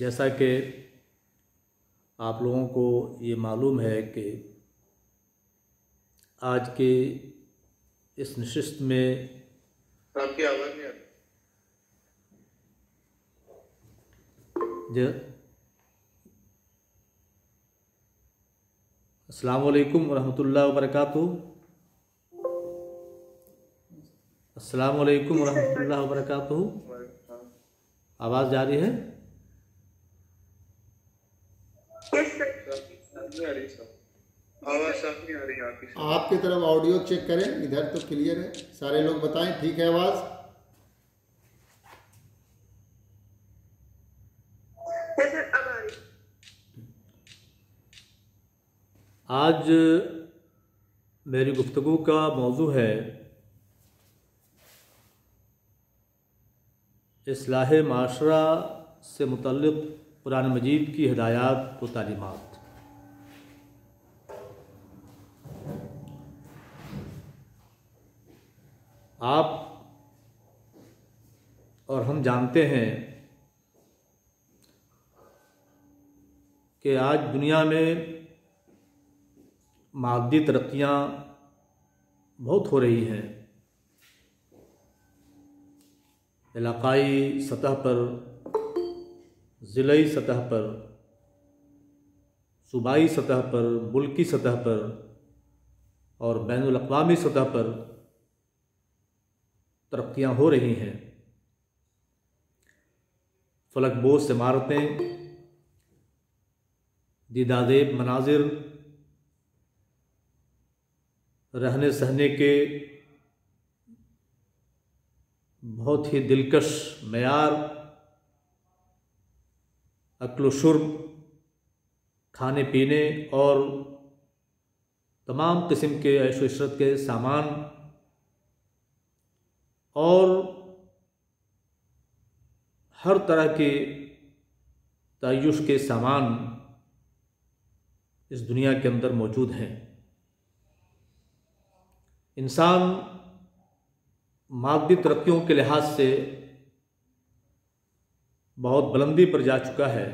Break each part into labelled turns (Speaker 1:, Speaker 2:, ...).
Speaker 1: جیسا کہ آپ لوگوں کو یہ معلوم ہے کہ آج کے اس نشست میں
Speaker 2: آپ کی آواز نہیں آتی۔
Speaker 1: السلام علیکم ورحمۃ اللہ وبرکاتہ۔ السلام علیکم ورحمۃ اللہ وبرکاتہ۔ آواز جاری ہے؟
Speaker 2: آواز صاف نہیں آ رہی آپ کی۔
Speaker 3: آپ کی طرف آڈیو چیک کریں، ادھر تو کلیئر ہے، سارے لوگ بتائیں ٹھیک ہے آواز؟
Speaker 1: آج میری گفتگو کا موضوع ہے اصلاح معاشرہ سے متعلق قرآن مجید کی ہدایات و تعلیمات۔ آپ اور ہم جانتے ہیں کہ آج دنیا میں مادی ترقیاں بہت ہو رہی ہیں، علاقائی سطح پر، ضلعی سطح پر، صوبائی سطح پر، ملکی سطح پر اور بین الاقوامی سطح پر ترقیاں ہو رہی ہیں۔ فلک بوس عمارتیں، دیدادیب مناظر، رہنے سہنے کے بہت ہی دلکش معیار، اکل و شرب، کھانے پینے اور تمام قسم کے عیش و عشرت کے سامان اور ہر طرح کے تعیش کے سامان اس دنیا کے اندر موجود ہیں۔ انسان مادی ترقیوں کے لحاظ سے بہت بلندی پر جا چکا ہے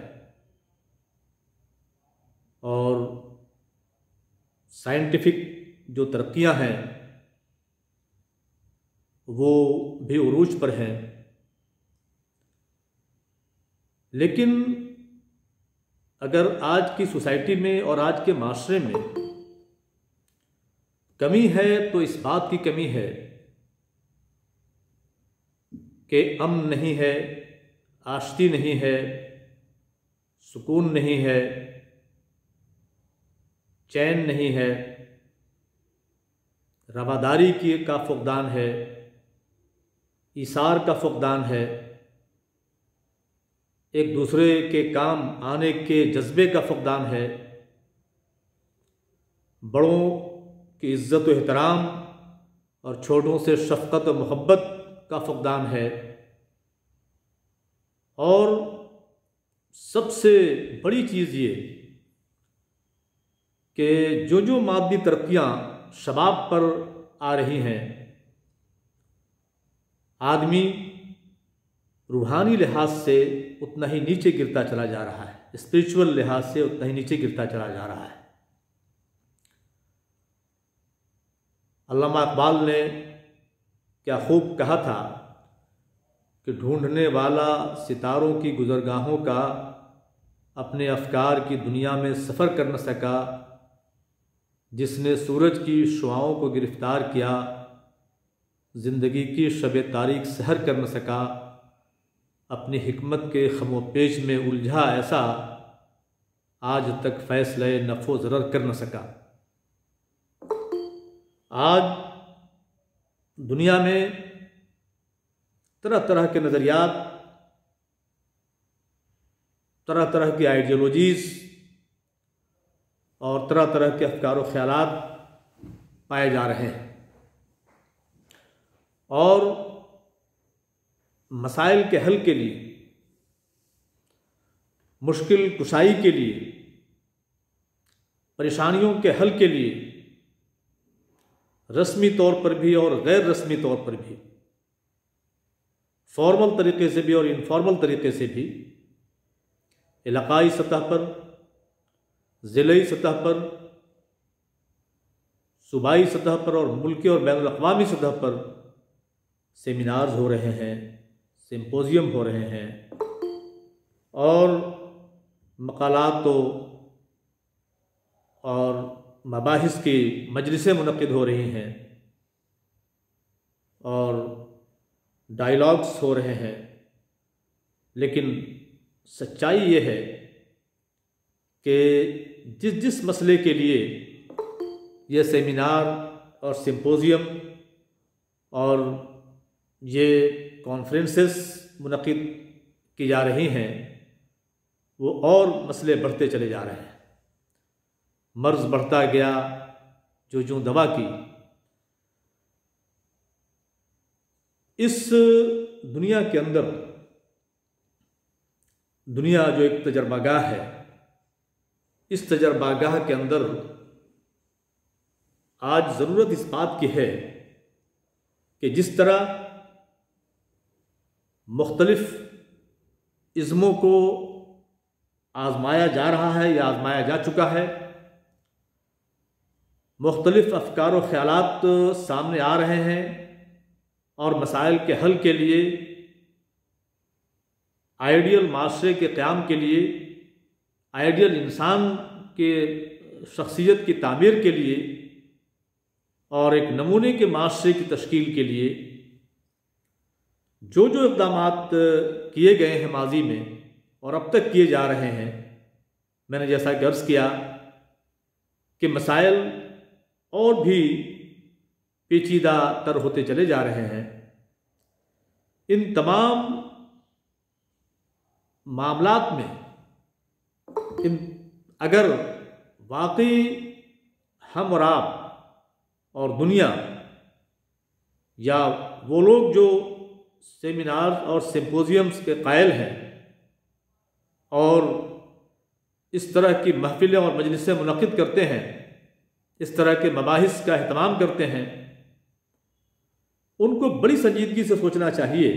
Speaker 1: اور سائنٹیفک جو ترقیاں ہیں وہ بھی عروج پر ہیں، لیکن اگر آج کی سوسائٹی میں اور آج کے معاشرے میں کمی ہے تو اس بات کی کمی ہے کہ امن نہیں ہے، آشتی نہیں ہے، سکون نہیں ہے، چین نہیں ہے، رواداری کا فقدان ہے، ایثار کا فقدان ہے، ایک دوسرے کے کام آنے کے جذبے کا فقدان ہے، بڑوں کی عزت و احترام اور چھوٹوں سے شفقت و محبت کا فقدان ہے، اور سب سے بڑی چیز یہ کہ جو مادی ترقیاں شباب پر آ رہی ہیں، آدمی روحانی لحاظ سے اتنا ہی نیچے گرتا چلا جا رہا ہے، اسپریچول لحاظ سے اتنا ہی نیچے گرتا چلا جا رہا ہے۔ علامہ اقبال نے کیا خوب کہا تھا کہ ڈھونڈنے والا ستاروں کی گزرگاہوں کا اپنے افکار کی دنیا میں سفر کر نہ سکا، جس نے سورج کی شعاؤں کو گرفتار کیا زندگی کی شب تاریک سحر کر نہ سکا، اپنی حکمت کے خم و پیچ میں الجھا ایسا آج تک فیصلہ نفع و ضرر کر نہ سکا۔ آج دنیا میں طرح طرح کے نظریات، طرح طرح کی آئیڈیالوجیز اور طرح طرح کے افکار و خیالات پائے جا رہے ہیں، اور مسائل کے حل کے لیے، مشکل کشائی کے لیے، پریشانیوں کے حل کے لیے رسمی طور پر بھی اور غیر رسمی طور پر بھی، فارمل طریقے سے بھی اور انفارمل طریقے سے بھی علاقائی سطح پر، ضلعی سطح پر، صوبائی سطح پر اور ملکی اور بین الاقوامی سطح پر سیمینارز ہو رہے ہیں، سمپوزیم ہو رہے ہیں اور مقالات اور مباحث کی مجلسیں منعقد ہو رہی ہیں اور ڈائیلاگس ہو رہے ہیں، لیکن سچائی یہ ہے کہ جس مسئلے کے لیے یہ سیمینار اور سمپوزیم اور یہ کانفرنسز منعقد کی جا رہی ہیں، وہ اور مسئلے بڑھتے چلے جا رہے ہیں۔ مرض بڑھتا گیا جو دوا کی۔ اس دنیا کے اندر، دنیا جو ایک تجربہ گاہ ہے، اس تجربہ گاہ کے اندر آج ضرورت اس بات کی ہے کہ جس طرح مختلف ازموں کو آزمایا جا رہا ہے یا آزمایا جا چکا ہے، مختلف افکار و خیالات سامنے آ رہے ہیں اور مسائل کے حل کے لیے، آئیڈیل معاشرے کے قیام کے لیے، آئیڈیل انسان کے شخصیت کی تعمیر کے لیے اور ایک نمونے کے معاشرے کی تشکیل کے لیے جو اقدامات کیے گئے ہیں ماضی میں اور اب تک کیے جا رہے ہیں، میں نے جیسا کہ عرض کیا کہ مسائل اور بھی پیچیدہ تر ہوتے چلے جا رہے ہیں۔ ان تمام معاملات میں اگر واقعی ہم اور آپ اور دنیا یا وہ لوگ جو سیمینار اور سمپوزیمز کے قائل ہیں اور اس طرح کی محفلیں اور مجلسیں منعقد کرتے ہیں، اس طرح کے مباحث کا اہتمام کرتے ہیں، ان کو بڑی سنجیدگی سے سوچنا چاہیے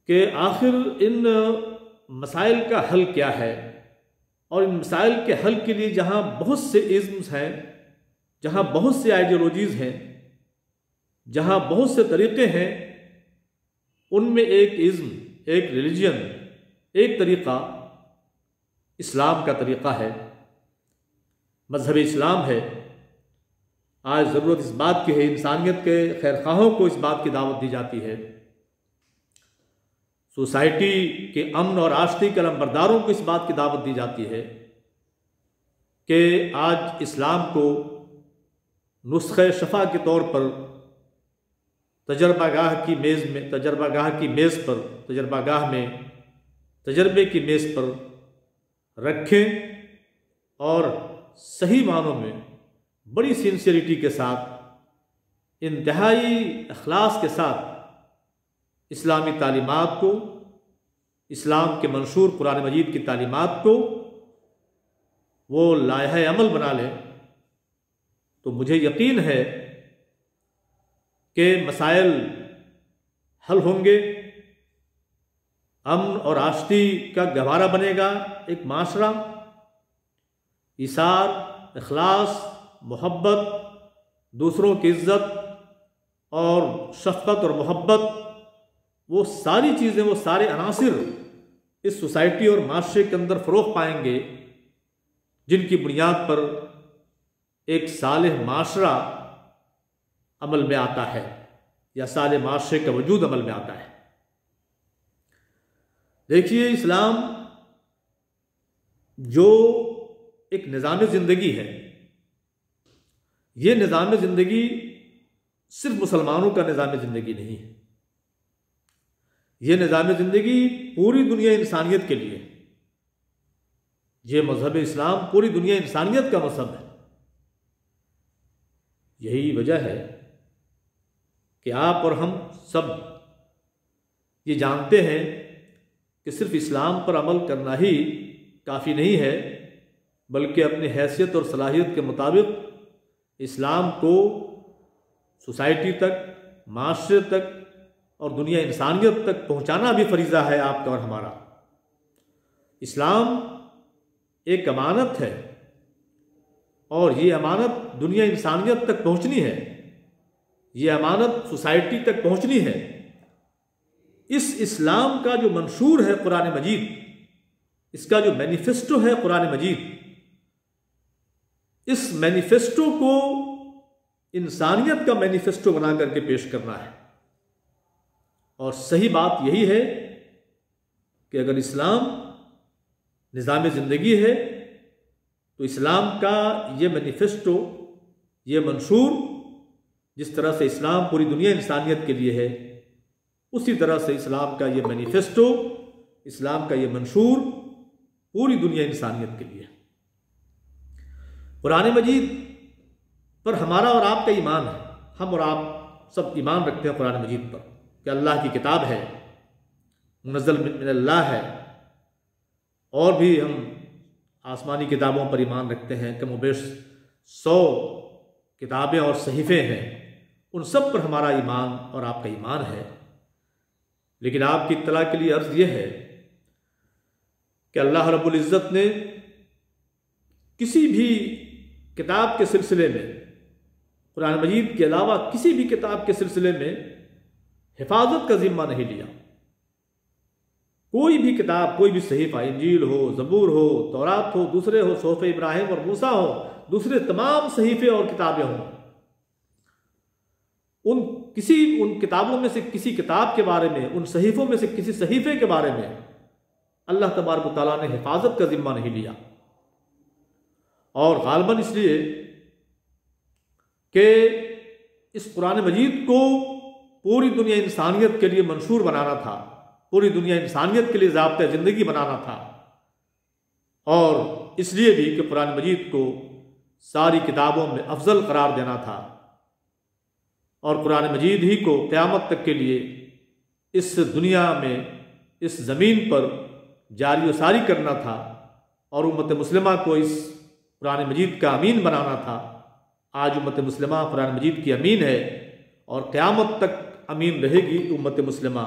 Speaker 1: کہ آخر ان مسائل کا حل کیا ہے، اور ان مسائل کے حل کے لیے جہاں بہت سے ازمز ہیں، جہاں بہت سے آئیڈیالوجیز ہیں، جہاں بہت سے طریقے ہیں، ان میں ایک ازم، ایک ریلیجن، ایک طریقہ اسلام کا طریقہ ہے، مذہب اسلام ہے۔ آج ضرورت اس بات کی ہے، انسانیت کے خیرخواہوں کو اس بات کی دعوت دی جاتی ہے، سوسائٹی کے امن اور آشتی کے علمبرداروں کو اس بات کی دعوت دی جاتی ہے کہ آج اسلام کو نسخہ شفا کے طور پر تجربہ گاہ کی میز پر، تجربہ گاہ میں تجربے کی میز پر رکھیں اور صحیح معنوں میں بڑی سنسیریٹی کے ساتھ، انتہائی اخلاص کے ساتھ اسلامی تعلیمات کو، اسلام کے منشور قرآن مجید کی تعلیمات کو وہ لائحہ عمل بنا لیں، تو مجھے یقین ہے کہ مسائل حل ہوں گے، امن اور آشتی کا گہوارہ بنے گا ایک معاشرہ، ایثار، اخلاص، محبت، دوسروں کی عزت اور شفقت اور محبت، وہ ساری چیزیں، وہ سارے عناصر اس سوسائٹی اور معاشرے کے اندر فروغ پائیں گے، جن کی بنیاد پر ایک صالح معاشرہ عمل میں آتا ہے یا صالح معاشرے کا وجود عمل میں آتا ہے۔ دیکھیے، اسلام جو ایک نظام زندگی ہے، یہ نظام زندگی صرف مسلمانوں کا نظام زندگی نہیں ہے، یہ نظام زندگی پوری دنیا انسانیت کے لیے، یہ مذہب اسلام پوری دنیا انسانیت کا مذہب ہے۔ یہی وجہ ہے کہ آپ اور ہم سب یہ جانتے ہیں کہ صرف اسلام پر عمل کرنا ہی کافی نہیں ہے، بلکہ اپنی حیثیت اور صلاحیت کے مطابق اسلام کو سوسائٹی تک، معاشرے تک اور دنیا انسانیت تک پہنچانا بھی فریضہ ہے آپ کا اور ہمارا۔ اسلام ایک امانت ہے اور یہ امانت دنیا انسانیت تک پہنچنی ہے، یہ امانت سوسائٹی تک پہنچنی ہے۔ اس اسلام کا جو منشور ہے قرآن مجید، اس کا جو مینیفیسٹو ہے قرآن مجید، اس مینیفیسٹو کو انسانیت کا مینیفیسٹو بنا کر کے پیش کرنا ہے۔ اور صحیح بات یہی ہے کہ اگر اسلام نظام زندگی ہے تو اسلام کا یہ مینیفیسٹو، یہ منشور، جس طرح سے اسلام پوری دنیا انسانیت کے لیے ہے، اسی طرح سے اسلام کا یہ مینیفیسٹو، اسلام کا یہ منشور پوری دنیا انسانیت کے لیے ہے۔ قرآن مجید پر ہمارا اور آپ کا ایمان ہے، ہم اور آپ سب ایمان رکھتے ہیں قرآن مجید پر کہ اللہ کی کتاب ہے، منزل من اللہ ہے، اور بھی ہم آسمانی کتابوں پر ایمان رکھتے ہیں، کم و بیش 100 کتابیں اور صحیفے ہیں، ان سب پر ہمارا ایمان اور آپ کا ایمان ہے۔ لیکن آپ کی اطلاع کے لیے عرض یہ ہے کہ اللہ رب العزت نے کسی بھی کتاب کے سلسلے میں، قرآن مجید کے علاوہ کسی بھی کتاب کے سلسلے میں حفاظت کا ذمہ نہیں لیا۔ کوئی بھی کتاب، کوئی بھی صحیفہ، انجیل ہو، زبور ہو، تورات ہو، دوسرے ہو، صحف ابراہیم اور موسیٰ ہو، دوسرے تمام صحیفے اور کتابیں ہوں، ان کتابوں میں سے کسی کتاب کے بارے میں، ان صحیفوں میں سے کسی صحیفے کے بارے میں اللہ تبارک و تعالیٰ نے حفاظت کا ذمہ نہیں لیا۔ اور غالباً اس لیے کہ اس قرآن مجید کو پوری دنیا انسانیت کے لیے منشور بنانا تھا، پوری دنیا انسانیت کے لیے ضابطۂ زندگی بنانا تھا، اور اس لیے بھی کہ قرآن مجید کو ساری کتابوں میں افضل قرار دینا تھا، اور قرآن مجید ہی کو قیامت تک کے لیے اس دنیا میں، اس زمین پر جاری و ساری کرنا تھا، اور امت مسلمہ کو اس قرآن مجید کا امین بنانا تھا۔ آج امت مسلمہ قرآن مجید کی امین ہے، اور قیامت تک امین رہے گی امت مسلمہ۔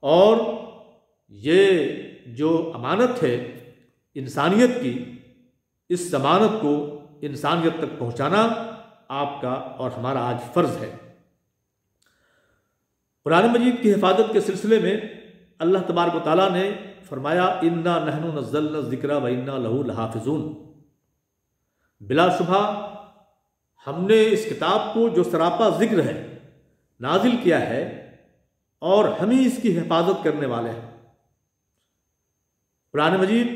Speaker 1: اور یہ جو امانت ہے انسانیت کی، اس امانت کو انسانیت تک پہنچانا آپ کا اور ہمارا آج فرض ہے۔ قرآن مجید کی حفاظت کے سلسلے میں اللہ تبارک و تعالیٰ نے فرمایا اِنَّا نَحْنُ نَزَّلْنَا الذِّكْرَ وَإِنَّا لَهُ لَحَافِظُونَ، بلا شبہ ہم نے اس کتاب کو جو سراپا ذکر ہے نازل کیا ہے، اور ہم ہی اس کی حفاظت کرنے والے ہیں۔ قرآن مجید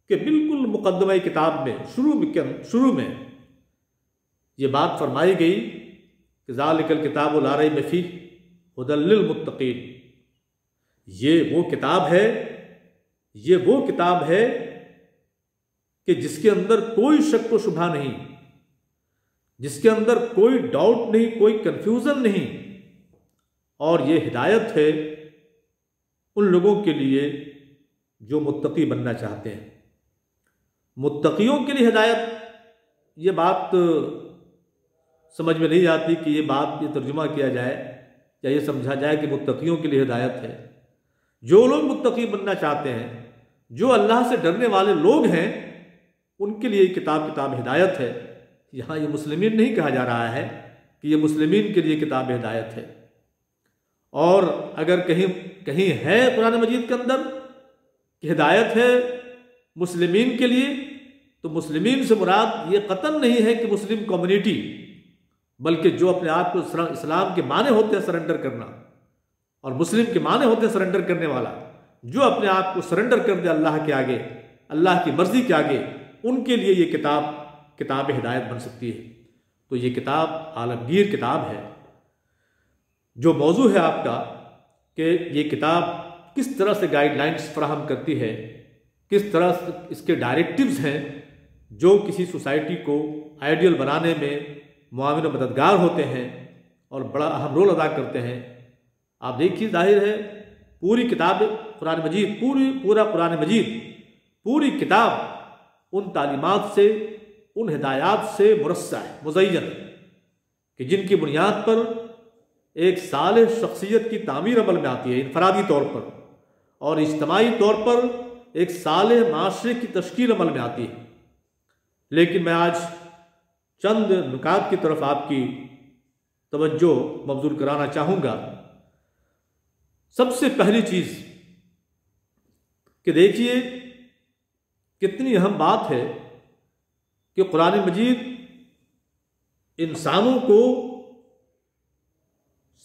Speaker 1: کے بالکل مقدمہ کتاب میں شروع میں یہ بات فرمائی گئی کہ ذَلِكَ الْكِتَابُ لَا رَيْبَ فِيهِ هُدًى لِّلْمُتَّقِينَ، یہ وہ کتاب ہے کہ جس کے اندر کوئی شک و شبہ نہیں، جس کے اندر کوئی ڈاؤٹ نہیں، کوئی کنفیوژن نہیں، اور یہ ہدایت ہے ان لوگوں کے لیے جو متقی بننا چاہتے ہیں۔ متقیوں کے لیے ہدایت، یہ بات سمجھ میں نہیں آتی کہ یہ ترجمہ کیا جائے یا یہ سمجھا جائے کہ متقیوں کے لیے ہدایت ہے۔ جو لوگ متقی بننا چاہتے ہیں، جو اللہ سے ڈرنے والے لوگ ہیں، ان کے لیے یہ کتاب ہدایت ہے۔ یہاں یہ مسلمین نہیں کہا جا رہا ہے کہ یہ مسلمین کے لیے کتاب ہدایت ہے۔ اور اگر کہیں ہے قرآن مجید کے اندر کہ ہدایت ہے مسلمین کے لیے، تو مسلمین سے مراد یہ قطعاً نہیں ہے کہ مسلم کمیونٹی، بلکہ جو اپنے آپ کو اسلام کے معنی ہوتے ہیں سرنڈر کرنا، اور مسلم کے معنی ہوتے ہیں سرنڈر کرنے والا، جو اپنے آپ کو سرنڈر کر دے اللہ کے آگے، اللہ کی مرضی کے آگے، ان کے لیے یہ کتاب ہدایت بن سکتی ہے۔ تو یہ کتاب عالمگیر کتاب ہے۔ جو موضوع ہے آپ کا کہ یہ کتاب کس طرح سے گائیڈ لائنز فراہم کرتی ہے، کس طرح سے اس کے ڈائریکٹیوز ہیں جو کسی سوسائٹی کو آئیڈیل بنانے میں معاون و مددگار ہوتے ہیں اور بڑا اہم رول ادا کرتے ہیں۔ آپ دیکھیے، ظاہر ہے پوری کتاب قرآن مجید، پورا قرآن مجید، پوری کتاب ان تعلیمات سے، ان ہدایات سے مرصع ہے، مزین ہے، کہ جن کی بنیاد پر ایک صالح شخصیت کی تعمیر عمل میں آتی ہے، انفرادی طور پر اور اجتماعی طور پر ایک صالح معاشرے کی تشکیل عمل میں آتی ہے۔ لیکن میں آج چند نکات کی طرف آپ کی توجہ مبذول کرانا چاہوں گا۔ سب سے پہلی چیز کہ دیکھیے کتنی اہم بات ہے کہ قرآن مجید انسانوں کو،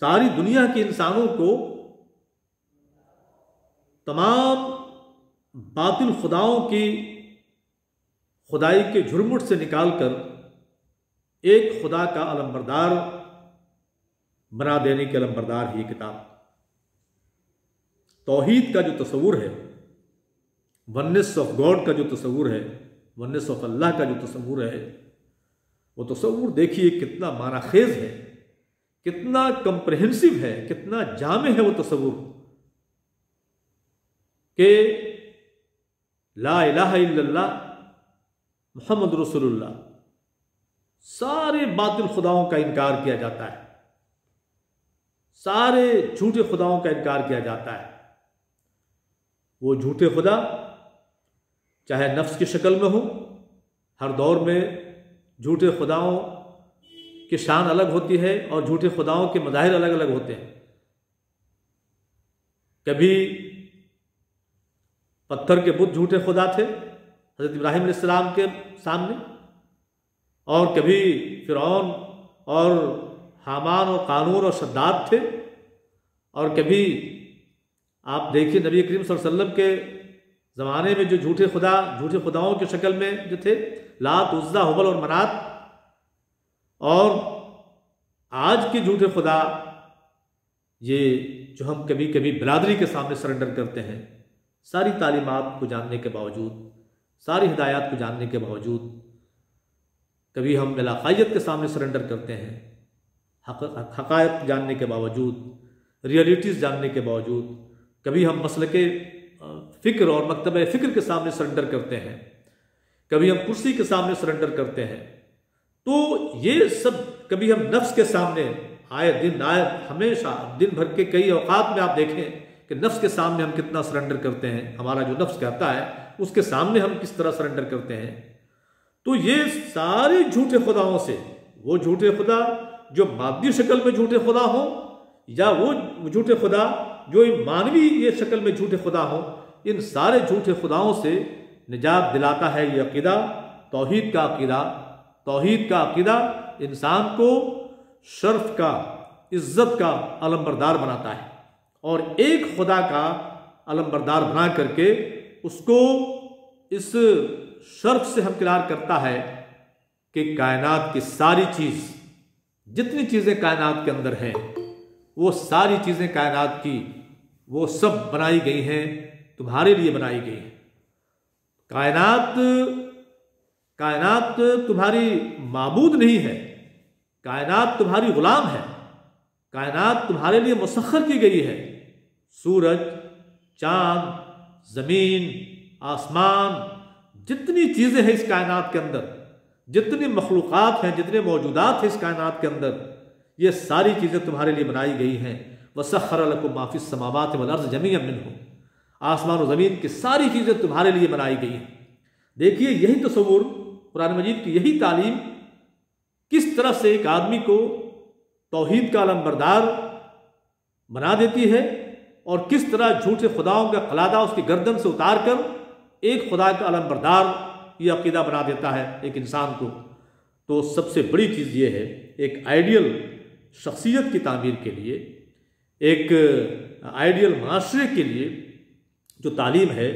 Speaker 1: ساری دنیا کے انسانوں کو تمام باطل خداؤں کی خدائی کے جھرمٹ سے نکال کر ایک خدا کا علمبردار بنا دینے کے علمبردار ہی کتاب۔ توحید کا جو تصور ہے، ونس آف گاڈ کا جو تصور ہے، ونس آف اللہ کا جو تصور ہے، وہ تصور دیکھیے کتنا معنی خیز ہے، کتنا کمپریہنسو ہے، کتنا جامع ہے وہ تصور کہ لا الہ الا اللہ محمد رسول اللہ، سارے باطل خداؤں کا انکار کیا جاتا ہے، سارے جھوٹے خداؤں کا انکار کیا جاتا ہے۔ وہ جھوٹے خدا چاہے نفس کی شکل میں ہو، ہر دور میں جھوٹے خداؤں کی شان الگ ہوتی ہے اور جھوٹے خداؤں کے مظاہر الگ الگ ہوتے ہیں۔ کبھی پتھر کے بت جھوٹے خدا تھے حضرت ابراہیم علیہ السلام کے سامنے، اور کبھی فرعون اور حامان اور قارون اور شداد تھے، اور کبھی آپ دیکھیے نبی کریم صلی اللہ علیہ وسلم کے زمانے میں جو جھوٹے خداؤں کی شکل میں جو تھے، لات، عزا، حبل اور منات، اور آج کے جھوٹے خدا یہ جو ہم کبھی کبھی برادری کے سامنے سرنڈر کرتے ہیں، ساری تعلیمات کو جاننے کے باوجود، ساری ہدایات کو جاننے کے باوجود، کبھی ہم علاقائیت کے سامنے سرنڈر کرتے ہیں، حقائق جاننے کے باوجود، ریئلٹیز جاننے کے باوجود، کبھی ہم مسلک فکر اور مکتبہ فکر کے سامنے سرنڈر کرتے ہیں، کبھی ہم کرسی کے سامنے سرنڈر کرتے ہیں۔ تو یہ سب کبھی ہم نفس کے سامنے ہمیشہ دن بھر کے کئی اوقات میں آپ دیکھیں کہ نفس کے سامنے ہم کتنا سرنڈر کرتے ہیں، ہمارا جو نفس کہتا ہے اس کے سامنے ہم کس طرح سرنڈر کرتے ہیں۔ تو یہ سارے جھوٹے خداؤں سے، وہ جھوٹے خدا جو مادی شکل میں جھوٹے خدا ہوں، یا وہ جھوٹے خدا جو مانوی یہ شکل میں جھوٹے خدا ہوں، ان سارے جھوٹے خداؤں سے نجات دلاتا ہے یہ عقیدہ، توحید کا عقیدہ۔ توحید کا عقیدہ انسان کو شرف کا، عزت کا علمبردار بناتا ہے، اور ایک خدا کا علمبردار بنا کر کے اس کو اس شرف سے ہمکنار کرتا ہے کہ کائنات کی ساری چیز، جتنی چیزیں کائنات کے اندر ہیں، وہ ساری چیزیں کائنات کی وہ سب بنائی گئی ہیں، تمہارے لیے بنائی گئی ہیں۔ کائنات تمہاری معبود نہیں ہے، کائنات تمہاری غلام ہے، کائنات تمہارے لیے مسخر کی گئی ہے۔ سورج، چاند، زمین، آسمان، جتنی چیزیں ہیں اس کائنات کے اندر، جتنی مخلوقات ہیں، جتنے موجودات ہیں اس کائنات کے اندر، یہ ساری چیزیں تمہارے لیے بنائی گئی ہیں۔ وَسَخَّرَ لَكُم مَّا فِي السَّمَاوَاتِ وَالْأَرْضِ جَمِيعًا مِّنْهُ، آسمان و زمین کی ساری چیزیں تمہارے لیے بنائی گئی ہیں۔ دیکھیے یہی تصور، قرآن مجید کی یہی تعلیم کس طرح سے ایک آدمی کو توحید کا علمبردار بنا دیتی ہے، اور کس طرح جھوٹے خداؤں کا قلادہ اس کی گردن سے اتار کر ایک خدا کا علمبردار یہ عقیدہ بنا دیتا ہے ایک انسان کو۔ تو سب سے بڑی چیز یہ ہے، ایک آئیڈیل شخصیت کی تعمیر کے لیے، ایک آئیڈیل معاشرے کے لیے جو تعلیم ہے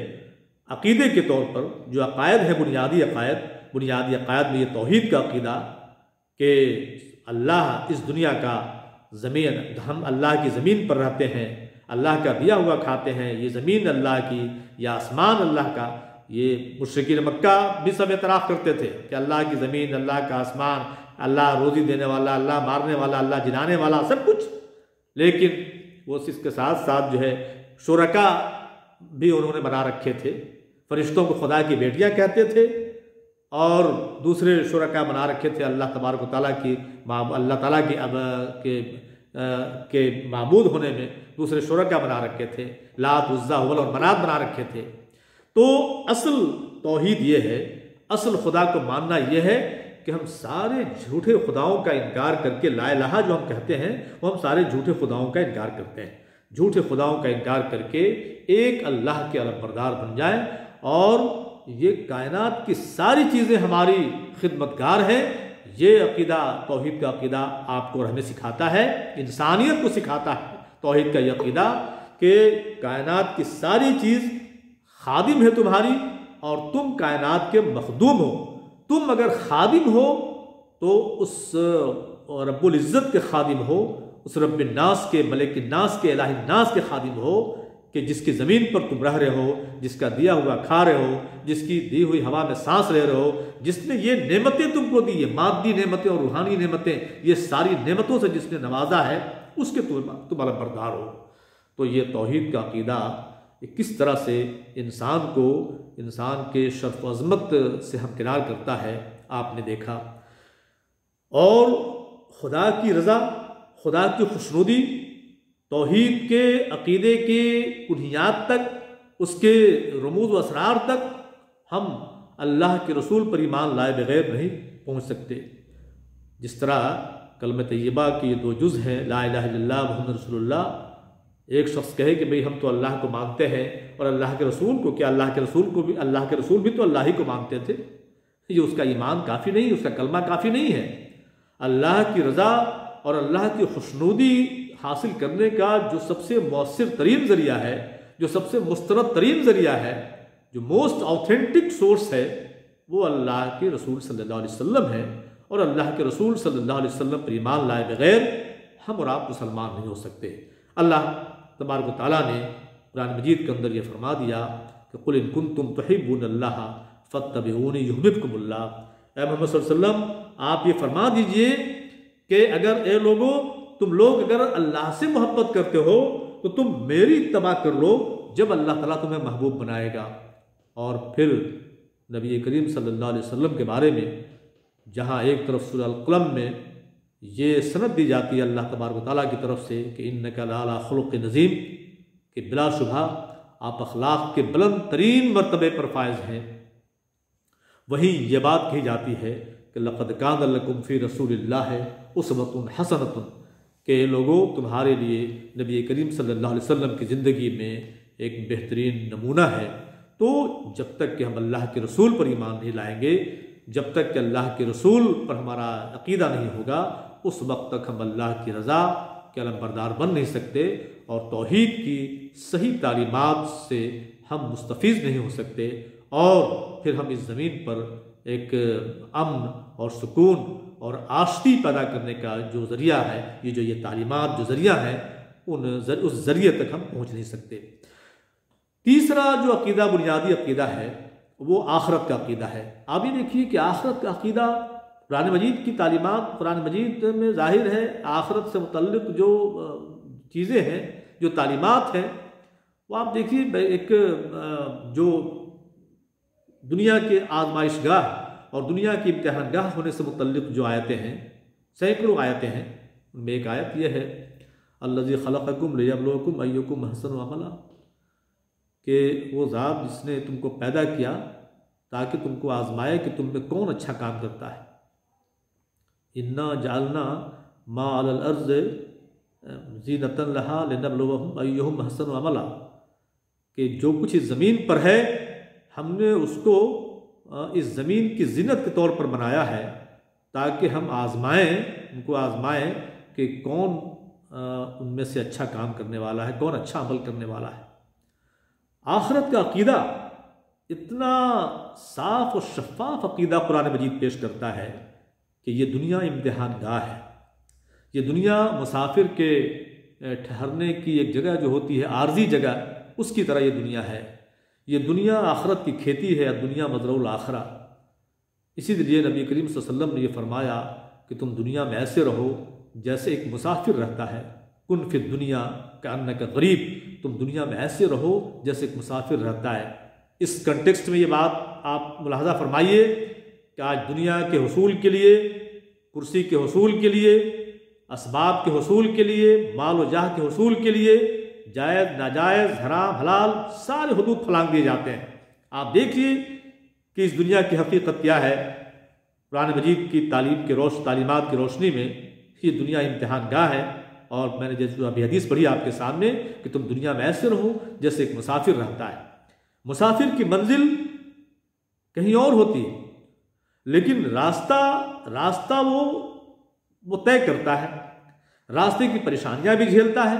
Speaker 1: عقیدے کے طور پر، جو عقائد ہے، بنیادی عقائد میں یہ توحید کا عقیدہ کہ اللہ اس دنیا کا زمین، ہم اللہ کی زمین پر رہتے ہیں، اللہ کا دیا ہوا کھاتے ہیں، یہ زمین اللہ کی، یہ آسمان اللہ کا۔ یہ مشرکین مکہ بھی سب اعتراف کرتے تھے کہ اللہ کی زمین، اللہ کا آسمان، اللہ روزی دینے والا، اللہ مارنے والا، اللہ جلانے والا، سب کچھ۔ لیکن وہ اس کے ساتھ ساتھ جو ہے شرکا بھی انہوں نے بنا رکھے تھے، فرشتوں کو خدا کی بیٹیاں کہتے تھے، اور دوسرے شرکا بنا رکھے تھے اللہ تبارک و تعالیٰ کی، اللہ تعالیٰ کے معبود ہونے میں دوسرے شرکا بنا رکھے تھے، لات، عزا، حبل اور منات بنا رکھے تھے۔ تو اصل توحید یہ ہے، اصل خدا کو ماننا یہ ہے کہ ہم سارے جھوٹے خداؤں کا انکار کر کے، لا الہ جو ہم کہتے ہیں وہ ہم سارے جھوٹے خداؤں کا انکار کرتے ہیں، جھوٹے خداؤں کا انکار کر کے ایک اللہ کے علمبردار بن جائیں، اور یہ کائنات کی ساری چیزیں ہماری خدمتگار ہیں۔ یہ عقیدہ، توحید کا عقیدہ آپ کو اور ہمیں سکھاتا ہے، انسانیت کو سکھاتا ہے توحید کا یہ عقیدہ کہ کائنات کی ساری چیز خادم ہے تمہاری، اور تم کائنات کے مخدوم ہو۔ تم اگر خادم ہو تو اس رب العزت کے خادم ہو، اس رب الناس کے، ملک الناس کے، الہ الناس کے خادم ہو، کہ جس کی زمین پر تم رہ رہے ہو، جس کا دیا ہوا کھا رہے ہو، جس کی دی ہوئی ہوا میں سانس لے رہے ہو، جس نے یہ نعمتیں تم کو دی، یہ مادی نعمتیں اور روحانی نعمتیں، یہ ساری نعمتوں سے جس نے نوازا ہے، اس کے تم علمبردار ہو۔ تو یہ توحید کا عقیدہ کس طرح سے انسان کو، انسان کے شرف و عظمت سے ہمکنار کرتا ہے، آپ نے دیکھا۔ اور خدا کی رضا، خدا کی خوشنودی، توحید کے عقیدے کے کنیات تک، اس کے رموز و اسرار تک ہم اللہ کے رسول پر ایمان لائے بغیر نہیں پہنچ سکتے۔ جس طرح کلمہ طیبہ کے یہ 2 جز ہیں، لا الہ الا اللہ محمد رسول اللہ۔ ایک شخص کہے کہ بھئی ہم تو اللہ کو مانتے ہیں اور اللہ کے رسول کو، کیا اللہ کے رسول بھی تو اللہ ہی کو مانتے تھے؟ یہ اس کا ایمان کافی نہیں، اس کا کلمہ کافی نہیں ہے۔ اللہ کی رضا اور اللہ کی خوشنودی حاصل کرنے کا جو سب سے مؤثر ترین ذریعہ ہے، جو سب سے مستند ترین ذریعہ ہے، جو موسٹ آتھینٹک سورس ہے، وہ اللہ کے رسول صلی اللہ علیہ وسلم ہے۔ اور اللہ کے رسول صلی اللہ علیہ وسلم پر ایمان لائے بغیر ہم اور آپ مسلمان نہیں ہو سکتے۔ اللہ تبارک و تعالیٰ نے قرآن مجید کے اندر یہ فرما دیا کہ قُلْ إِن كُنتُمْ تُحِبُّونَ اللَّهَ فَاتَّبِعُونِي يُحْبِبْكُمُ اللَّهُ۔ اے محمد صلی اللہ علیہ وسلم، آپ یہ فرما دیجئے کہ اگر اے لوگو، تم لوگ اگر اللہ سے محبت کرتے ہو تو تم میری اتباع کر لو، جب اللہ تعالیٰ تمہیں محبوب بنائے گا۔ اور پھر نبی کریم صلی اللہ علیہ وسلم کے بارے میں جہاں ایک طرف سورہ القلم میں یہ سند دی جاتی ہے اللہ تبارک و تعالیٰ کی طرف سے کہ اِنَّكَ لَعَلَىٰ خُلُقٍ عَظِيمٍ، کہ بلا شبہ آپ اخلاق کے بلند ترین مرتبے پر فائز ہیں، وہیں یہ بات کہی جاتی ہے کہ لَقَدْ كَانَ لَكُمْ فِي رَسُولِ اللَّهِ أُسْوَةٌ حَسَنَةٌ، کہ لوگوں تمہارے لیے نبی کریم صلی اللہ علیہ وسلم کی زندگی میں ایک بہترین نمونہ ہے۔ تو جب تک کہ ہم اللہ کے رسول پر ایمان نہیں لائیں گے، جب تک کہ اللہ کے رسول پر ہمارا عقیدہ نہیں ہوگا، اس وقت تک ہم اللہ کی رضا کے علمبردار بن نہیں سکتے، اور توحید کی صحیح تعلیمات سے ہم مستفیض نہیں ہو سکتے، اور پھر ہم اس زمین پر ایک امن اور سکون اور آشتی پیدا کرنے کا جو ذریعہ ہے، یہ تعلیمات جو ذریعہ ہیں، اس ذریعے تک ہم پہنچ نہیں سکتے۔ تیسرا جو عقیدہ، بنیادی عقیدہ ہے، وہ آخرت کا عقیدہ ہے۔ آپ یہ دیکھیے کہ آخرت کا عقیدہ، قرآن مجید کی تعلیمات، قرآن مجید میں ظاہر ہے آخرت سے متعلق جو چیزیں ہیں، جو تعلیمات ہیں، وہ آپ دیکھیے ایک جو دنیا کے آزمائش گاہ اور دنیا کی امتحان گاہ ہونے سے متعلق جو آیتیں ہیں، سینکڑوں آیتیں ہیں، ان میں ایک آیت یہ ہے الذی خلقکم لیبلوکم ایکم احسن عملا، کہ وہ ذات جس نے تم کو پیدا کیا تاکہ تم کو آزمائے کہ تم میں کون اچھا کام کرتا ہے۔ انا جعلنا ما علی الارض زینۃ لہا لنبلوہم ایہم احسن عملا، کہ جو کچھ اس زمین پر ہے ہم نے اس کو اس زمین کی زینت کے طور پر بنایا ہے تاکہ ہم آزمائیں، ان کو آزمائیں کہ کون ان میں سے اچھا کام کرنے والا ہے، کون اچھا عمل کرنے والا ہے۔ آخرت کا عقیدہ اتنا صاف اور شفاف عقیدہ قرآن مجید پیش کرتا ہے کہ یہ دنیا امتحان گاہ ہے، یہ دنیا مسافر کے ٹھہرنے کی ایک جگہ جو ہوتی ہے، عارضی جگہ، اس کی طرح یہ دنیا ہے۔ یہ دنیا آخرت کی کھیتی ہے، دنیا مزرع الآخرہ۔ اسی لیے نبی کریم صلی اللہ علیہ وسلم نے یہ فرمایا کہ تم دنیا میں ایسے رہو جیسے ایک مسافر رہتا ہے، کن فی الدنیا کأنک غریب، تم دنیا میں ایسے رہو جیسے ایک مسافر رہتا ہے۔ اس کنٹیکسٹ میں یہ بات آپ ملاحظہ فرمائیے کہ آج دنیا کے حصول کے لیے، کرسی کے حصول کے لیے، اسباب کے حصول کے لیے، مال و جاہ کے حصول کے لیے جائز ناجائز، حرام حلال، سارے حدود پھلانگ دیے جاتے ہیں۔ آپ دیکھیے کہ اس دنیا کی حقیقت کیا ہے. قرآن مجید کی تعلیمات کی روشنی میں یہ دنیا امتحان گاہ ہے. اور میں نے جیسے ابھی حدیث پڑھی آپ کے سامنے کہ تم دنیا میں ایسے رہو جیسے ایک مسافر رہتا ہے. مسافر کی منزل کہیں اور ہوتی ہے، لیکن راستہ وہ طے کرتا ہے. راستے کی پریشانیاں بھی جھیلتا ہے،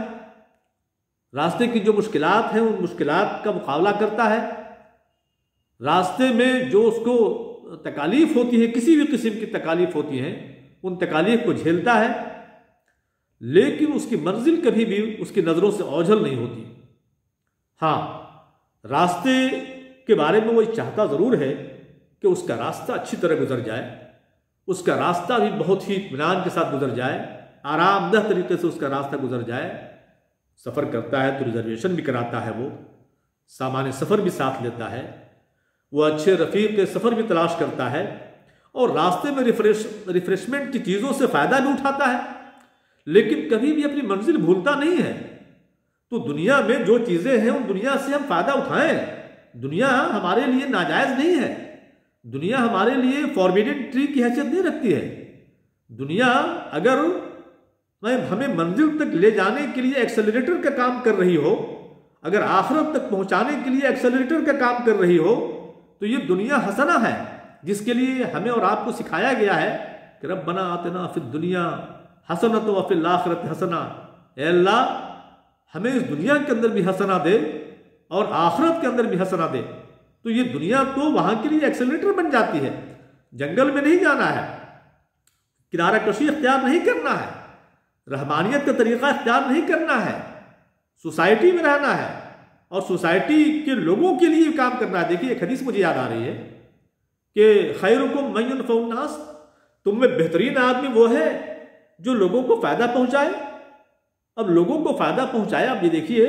Speaker 1: راستے کی جو مشکلات ہیں ان مشکلات کا مقابلہ کرتا ہے. راستے میں جو اس کو تکالیف ہوتی ہے، کسی بھی قسم کی تکالیف ہوتی ہیں، ان تکالیف کو جھیلتا ہے. لیکن اس کی منزل کبھی بھی اس کی نظروں سے اوجھل نہیں ہوتی. ہاں، راستے کے بارے میں وہ چاہتا ضرور ہے کہ اس کا راستہ اچھی طرح گزر جائے، اس کا راستہ بھی بہت ہی اطمینان کے ساتھ گزر جائے، آرام دہ طریقے سے اس کا راستہ گزر جائے. سفر کرتا ہے تو ریزرویشن بھی کراتا ہے، وہ سامان سفر بھی ساتھ لیتا ہے، وہ اچھے رفیق سفر بھی تلاش کرتا ہے، اور راستے میں ریفریشمنٹ کی چیزوں سے فائدہ بھی اٹھاتا ہے. لیکن کبھی بھی اپنی منزل بھولتا نہیں ہے. تو دنیا میں جو چیزیں ہیں ان دنیا سے ہم فائدہ اٹھائیں. دنیا ہمارے لیے ناجائز نہیں ہے، دنیا ہمارے لیے فاربیڈن ٹری کی حیثیت نہیں رکھتی ہے. دنیا اگر ہمیں منزل تک لے جانے کے لیے ایکسلریٹر کا کام کر رہی ہو، اگر آخرت تک پہنچانے کے لیے ایکسلریٹر کا کام کر رہی ہو، تو یہ دنیا حسنہ ہے جس کے لیے ہمیں اور آپ کو سکھایا گیا ہے کہ ربنا آتنا فی الدنیا حسنۃ وفی الآخرۃ حسنہ. اے اللہ ہمیں اس دنیا کے اندر بھی حسنہ دے اور آخرت کے اندر بھی حسنہ دے. تو یہ دنیا تو وہاں کے لیے ایکسلریٹر بن جاتی ہے. جنگل میں نہیں جانا ہے، کنارہ کشی اختیار نہیں کرنا ہے، رحمانیت کا طریقہ اختیار نہیں کرنا ہے، سوسائٹی میں رہنا ہے اور سوسائٹی کے لوگوں کے لیے کام کرنا ہے. دیکھیے ایک حدیث مجھے یاد آ رہی ہے کہ خیرکم من ینفع الناس، تم میں بہترین آدمی وہ ہے جو لوگوں کو فائدہ پہنچائے. اب لوگوں کو فائدہ پہنچائے، اب یہ دیکھیے،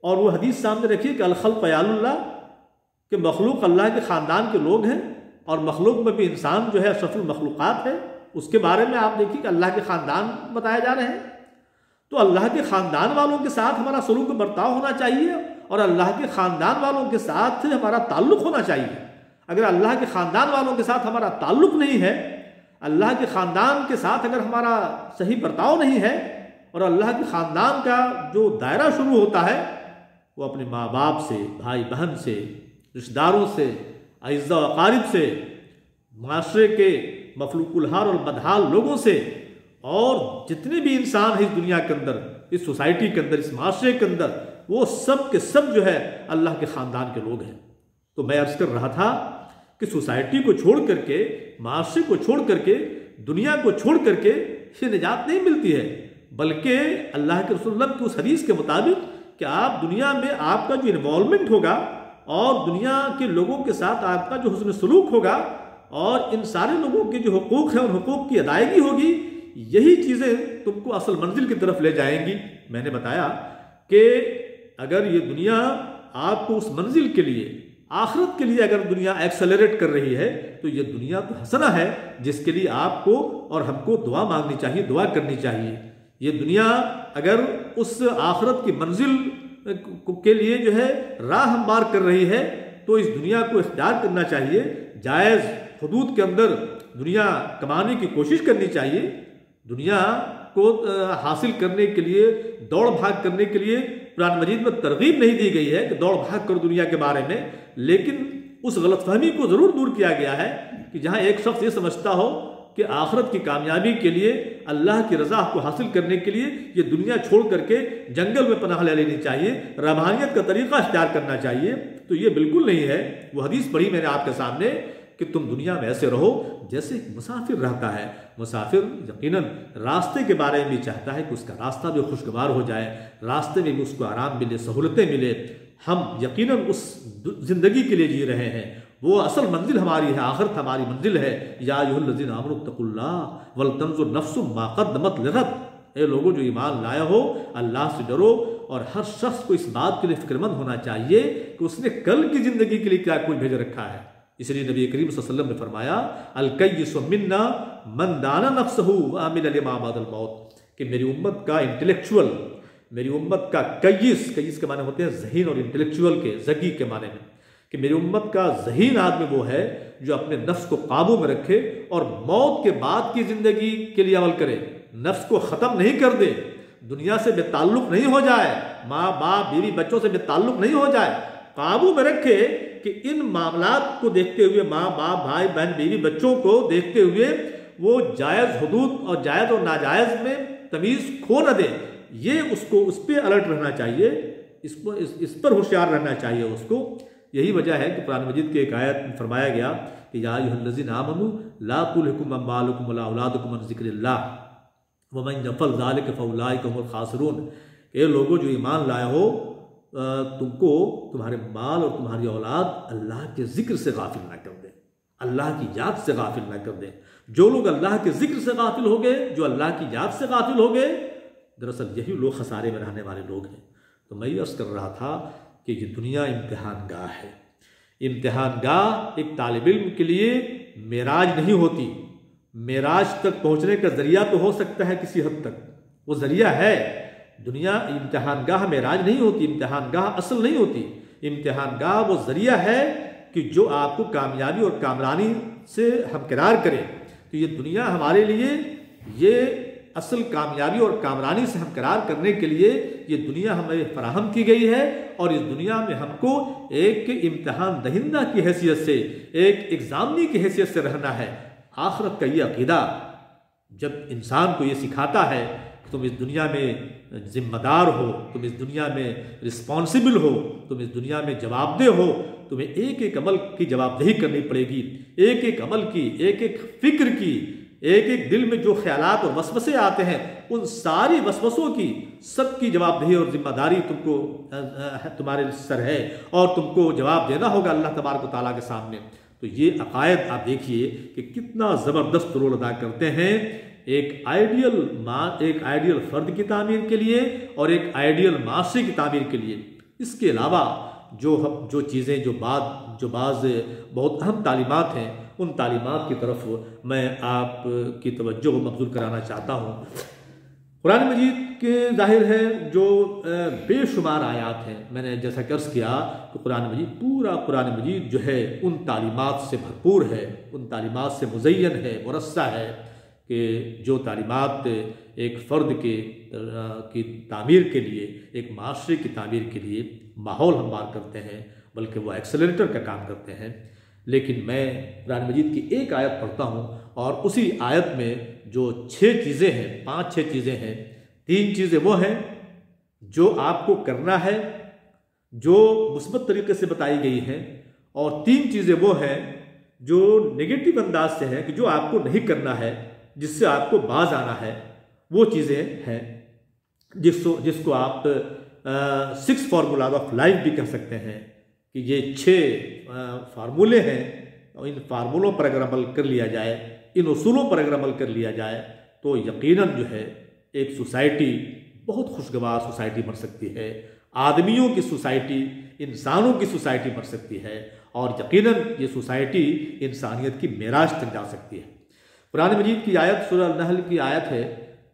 Speaker 1: اور وہ حدیث سامنے رکھیے کہ الخلق عیال اللہ، کہ مخلوق اللہ کے خاندان کے لوگ ہیں، اور مخلوق میں بھی انسان جو ہے اشرف المخلوقات ہے. اس کے بارے میں آپ دیکھیے کہ اللہ کے خاندان بتائے جا رہے ہیں. تو اللہ کے خاندان والوں کے ساتھ ہمارا سلوک و برتاؤ ہونا چاہیے، اور اللہ کے خاندان والوں کے ساتھ ہمارا تعلق ہونا چاہیے. اگر اللہ کے خاندان والوں کے ساتھ ہمارا تعلق نہیں ہے، اللہ کے خاندان کے ساتھ اگر ہمارا صحیح برتاؤ نہیں ہے، اور اللہ کے خاندان کا جو دائرہ شروع ہوتا ہے وہ اپنے ماں باپ سے، بھائی بہن سے، رشتہ داروں سے، اعزاء و اقارب سے، معاشرے کے مفلوق الحال اور بدحال لوگوں سے، اور جتنے بھی انسان ہیں اس دنیا کے اندر، اس سوسائٹی کے اندر، اس معاشرے کے اندر، وہ سب کے سب جو ہے اللہ کے خاندان کے لوگ ہیں. تو میں عرض کر رہا تھا کہ سوسائٹی کو چھوڑ کر کے، معاشرے کو چھوڑ کر کے، دنیا کو چھوڑ کر کے یہ نجات نہیں ملتی ہے، بلکہ اللہ کے رسول اللہ کی اس حدیث کے مطابق کہ آپ دنیا میں آپ کا جو انوالومنٹ ہوگا اور دنیا کے لوگوں کے ساتھ آپ کا جو حسن سلوک ہوگا اور ان سارے لوگوں کے جو حقوق ہیں ان حقوق کی ادائیگی ہوگی، یہی چیزیں تم کو اصل منزل کی طرف لے جائیں گی. میں نے بتایا کہ اگر یہ دنیا آپ کو اس منزل کے لیے، آخرت کے لیے اگر دنیا ایکسلریٹ کر رہی ہے تو یہ دنیا تو حسنہ ہے جس کے لیے آپ کو اور ہم کو دعا مانگنی چاہیے، دعا کرنی چاہیے. یہ دنیا اگر اس آخرت کی منزل کے لیے جو ہے راہ ہموار کر رہی ہے تو اس دنیا کو اختیار کرنا چاہیے، جائز حدود کے اندر دنیا کمانے کی کوشش کرنی چاہیے. دنیا کو حاصل کرنے کے لیے، دوڑ بھاگ کرنے کے لیے قرآن مجید میں ترغیب نہیں دی گئی ہے کہ دوڑ بھاگ کرو دنیا کے بارے میں، لیکن اس غلط فہمی کو ضرور دور کیا گیا ہے کہ جہاں ایک شخص یہ سمجھتا ہو کہ آخرت کی کامیابی کے لیے، اللہ کی رضا کو حاصل کرنے کے لیے یہ دنیا چھوڑ کر کے جنگل میں پناہ لے لینی چاہیے، روحانیت کا طریقہ اختیار کرنا چاہیے، تو یہ بالکل نہیں ہے. وہ حدیث پڑھی میں نے آپ کے سامنے کہ تم دنیا میں ایسے رہو جیسے مسافر رہتا ہے. مسافر یقیناً راستے کے بارے میں بھی چاہتا ہے کہ اس کا راستہ بھی خوشگوار ہو جائے، راستے میں بھی اس کو آرام ملے، سہولتیں ملے. ہم یقیناً اس زندگی کے لیے جی رہے ہیں، وہ اصل منزل ہماری ہے، آخرت ہماری منزل ہے. یا ایھا الذین آمنوا اتقوا اللہ ولتنظر نفس ما قدمت لغد. اے لوگوں جو ایمان لائے ہو، اللہ سے ڈرو، اور ہر شخص کو اس بات کے لیے فکر مند ہونا چاہیے کہ اس نے کل کی زندگی کے لیے کیا کچھ بھیج رکھا ہے. اس لیے نبی کریم صلی اللہ علیہ وسلم نے فرمایا الکیس منا من دان نفسہ وعمل لما بعد الموت، کہ میری امت کا انٹلیکچوئل، میری امت کا کیس کے معنی ہوتے ہیں ذہین اور انٹلیکچوئل کے، ذکی کے معنی میں، کہ میری امت کا ذہین آدمی وہ ہے جو اپنے نفس کو قابو میں رکھے اور موت کے بعد کی زندگی کے لیے عمل کرے، نفس کو ختم نہیں کر دے، دنیا سے بے تعلق نہیں ہو جائے، ماں باپ بیوی بچوں سے بے تعلق نہیں ہو جائے، قابو میں رکھے کہ ان معاملات کو دیکھتے ہوئے، ماں باپ بھائی بہن بیوی بچوں کو دیکھتے ہوئے وہ جائز حدود اور جائز اور ناجائز میں تمیز کھو نہ دے۔ یہ اس پہ الرٹ رہنا چاہیے، اس پر ہوشیار رہنا چاہیے اس کو۔ یہی وجہ ہے کہ قرآن مجید کے ایک آیت میں فرمایا گیا کہ یا ایھا الذین آمنوا لا تلھکم اموالکم ولا اولادکم عن ذکر اللہ ومن یفعل ذلک فاولئک هم الخاسرون۔ اے لوگوں جو ایمان لائے ہو، تم کو تمہارے مال اور تمہاری اولاد اللہ کے ذکر سے غافل نہ کر دیں، اللہ کی یاد سے غافل نہ کر دیں۔ جو لوگ اللہ کے ذکر سے غافل ہو گئے، جو اللہ کی یاد سے غافل ہو گئے، دراصل یہی لوگ خسارے میں رہنے والے لوگ ہیں۔ تو میں یہ عرض کر رہا تھا کہ یہ دنیا امتحان گاہ ہے۔ امتحان گاہ ایک طالب علم کے لیے معراج نہیں ہوتی۔ معراج تک پہنچنے کا ذریعہ تو ہو سکتا ہے کسی حد تک، وہ ذریعہ ہے۔ دنیا امتحان گاہ معراج نہیں ہوتی، امتحان گاہ اصل نہیں ہوتی۔ امتحان گاہ وہ ذریعہ ہے کہ جو آپ کو کامیابی اور کامرانی سے ہمکنار کرے۔ تو یہ دنیا ہمارے لیے یہ اصل کامیابی اور کامرانی سے ہمکنار کرنے کے لیے یہ دنیا ہمیں فراہم کی گئی ہے، اور اس دنیا میں ہم کو ایک امتحان دہندہ کی حیثیت سے، ایک ایگزامنی کی حیثیت سے رہنا ہے۔ آخرت کا یہ عقیدہ جب انسان کو یہ سکھاتا ہے کہ تم اس دنیا میں ذمہ دار ہو، تم اس دنیا میں رسپانسبل ہو، تم اس دنیا میں جواب دہ ہو، تمہیں ایک ایک عمل کی جواب دہی کرنی پڑے گی، ایک ایک عمل کی، ایک ایک فکر کی، ایک ایک دل میں جو خیالات اور وسوسے آتے ہیں ان ساری وسوسوں کی سب کی جواب دہی اور ذمہ داری تمہارے سر ہے، اور تم کو جواب دینا ہوگا اللہ تبارک و تعالیٰ کے سامنے۔ تو یہ عقائد آپ دیکھیے کہ کتنا زبردست رول ادا کرتے ہیں ایک آئیڈیل فرد کی تعمیر کے لیے اور ایک آئیڈیل معاشرے کی تعمیر کے لیے۔ اس کے علاوہ جو چیزیں جو بعض بہت اہم تعلیمات ہیں، ان تعلیمات کی طرف میں آپ کی توجہ مبذول کرانا چاہتا ہوں۔ قرآن مجید کے ظاہر ہے جو بے شمار آیات ہیں، میں نے جیسا کہ عرض کیا کہ پورا قرآن مجید جو ہے ان تعلیمات سے بھرپور ہے، ان تعلیمات سے مزین ہے، مرصع ہے کہ جو تعلیمات ایک فرد کی تعمیر کے لیے، ایک معاشرے کی تعمیر کے لیے ماحول ہموار کرتے ہیں، بلکہ وہ ایکسلریٹر کا کام کرتے ہیں۔ لیکن میں قرآن مجید کی ایک آیت پڑھتا ہوں، اور اسی آیت میں جو 6 چیزیں ہیں، 5-6 چیزیں ہیں، 3 چیزیں وہ ہیں جو آپ کو کرنا ہے، جو مثبت طریقے سے بتائی گئی ہیں، اور 3 چیزیں وہ ہیں جو نگیٹو انداز سے ہیں کہ جو آپ کو نہیں کرنا ہے، جس سے آپ کو باز آنا ہے۔ وہ چیزیں ہیں جس کو آپ 6 فارمولاز آف لائف بھی کہہ سکتے ہیں، کہ یہ 6 فارمولے ہیں، اور ان فارمولوں پر اگر عمل کر لیا جائے، ان اصولوں پر اگر عمل کر لیا جائے تو یقیناً جو ہے ایک سوسائٹی بہت خوشگوار سوسائٹی بن سکتی ہے، آدمیوں کی سوسائٹی، انسانوں کی سوسائٹی بن سکتی ہے، اور یقیناً یہ سوسائٹی انسانیت کی معراج تک جا سکتی ہے۔ قرآن مجید کی آیت سورہ النحل کی آیت ہے،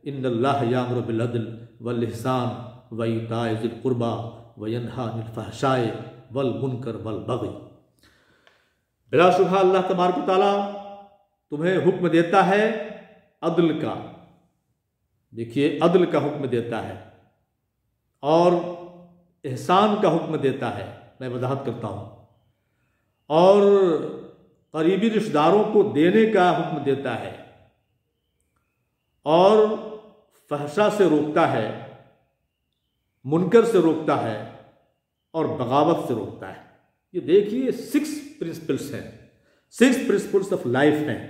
Speaker 1: ان اللہ یامر بالعدل والاحسان وایتاء ذی القربی وینہی عن الفحشاء والمنکر والبغی۔ بلا شبہ اللہ تبارک و تعالیٰ تمہیں حکم دیتا ہے عدل کا، دیکھیے عدل کا حکم دیتا ہے، اور احسان کا حکم دیتا ہے، میں وضاحت کرتا ہوں، اور قریبی رشتہ داروں کو دینے کا حکم دیتا ہے، اور فحشا سے روکتا ہے، منکر سے روکتا ہے، اور بغاوت سے روکتا ہے۔ یہ دیکھیے 6 پرنسپلس ہیں، 6 پرنسپلس آف لائف ہیں،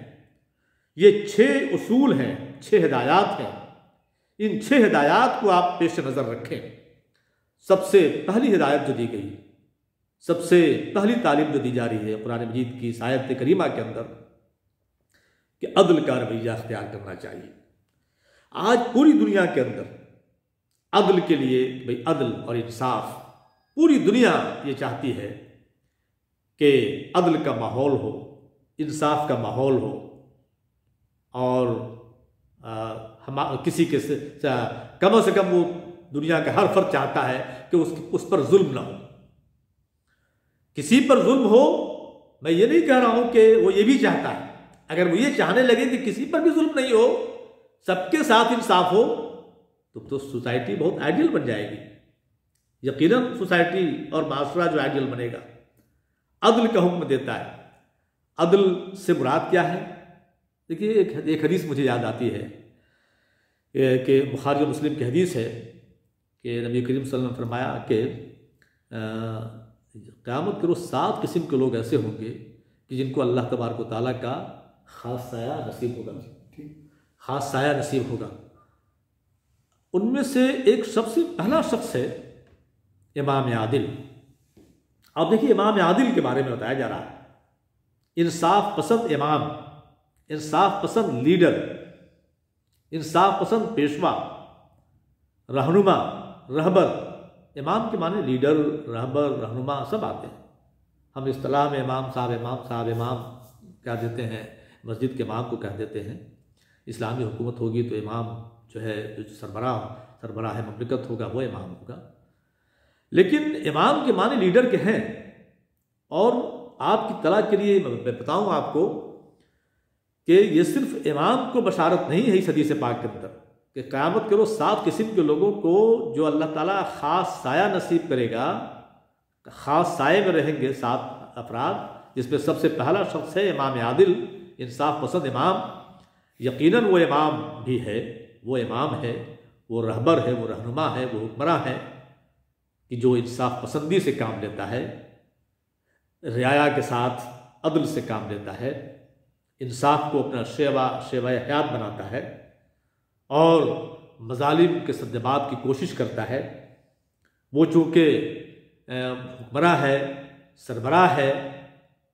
Speaker 1: یہ 6 اصول ہیں، 6 ہدایات ہیں۔ ان 6 ہدایات کو آپ پیش نظر رکھیں۔ سب سے پہلی ہدایت جو دی گئی، سب سے پہلی تعلیم جو دی جا رہی ہے قرآن مجید کی اس آیت کریمہ کے اندر، کہ عدل کا رویہ اختیار کرنا چاہیے۔ آج پوری دنیا کے اندر عدل کے لیے، بھئی عدل اور انصاف، پوری دنیا یہ چاہتی ہے کہ عدل کا ماحول ہو، انصاف کا ماحول ہو، اور کسی کے کم از کم وہ دنیا کا ہر فرد چاہتا ہے کہ اس پر ظلم نہ ہو۔ کسی پر ظلم ہو، میں یہ نہیں کہہ رہا ہوں کہ وہ یہ بھی چاہتا ہے، اگر وہ یہ چاہنے لگے کہ کسی پر بھی ظلم نہیں ہو، سب کے ساتھ انصاف ہو، تو سوسائٹی بہت آئیڈیل بن جائے گی. یقیناً سوسائٹی اور معاشرہ جو آئیڈیل بنے گا. عدل کا حکم دیتا ہے. عدل سے مراد کیا ہے؟ دیکھیے ایک حدیث مجھے یاد آتی ہے کہ بخاری و مسلم کی حدیث ہے کہ نبی کریم صلی اللہ علیہ وسلم نے فرمایا کہ قیامت کے روز 7 قسم کے لوگ ایسے ہوں گے کہ جن کو اللہ تبارک و تعالیٰ کا خاص سایہ نصیب ہوگا. خاص سایہ نصیب ہوگا. ان میں سے ایک سب سے پہلا شخص ہے امام عادل. اب دیکھیے امام عادل کے بارے میں بتایا جا رہا ہے. انصاف پسند امام، انصاف پسند لیڈر، انصاف پسند پیشوا، رہنما، رہبر. امام کے معنی لیڈر، رہبر، رہنما سب آتے ہیں. ہم اصطلاح میں امام صاحب کہہ دیتے ہیں، مسجد کے امام کو کہہ دیتے ہیں. اسلامی حکومت ہوگی تو امام جو ہے سربراہ مملکت ہوگا وہ امام ہوگا. لیکن امام کے معنی لیڈر کے ہیں. اور آپ کی اطلاع کے لیے میں بتاؤں آپ کو کہ یہ صرف امام کو بشارت نہیں ہے اس حدیث پاک کے اندر کہ قیامت کے روز 7 قسم کے لوگوں کو جو اللہ تعالیٰ خاص سایہ نصیب کرے گا، خاص سائے میں رہیں گے 7 افراد، جس میں سب سے پہلا شخص ہے امام عادل، انصاف پسند امام. یقیناً وہ امام بھی ہے، وہ امام ہے، وہ رہبر ہے، وہ رہنما ہے، وہ حکمراں ہے کہ جو انصاف پسندی سے کام لیتا ہے، رعایا کے ساتھ عدل سے کام لیتا ہے، انصاف کو اپنا شیوہ حیات بناتا ہے اور مظالم کے سدباب کی کوشش کرتا ہے. وہ چونکہ حکمراں ہے، سربراہ ہے،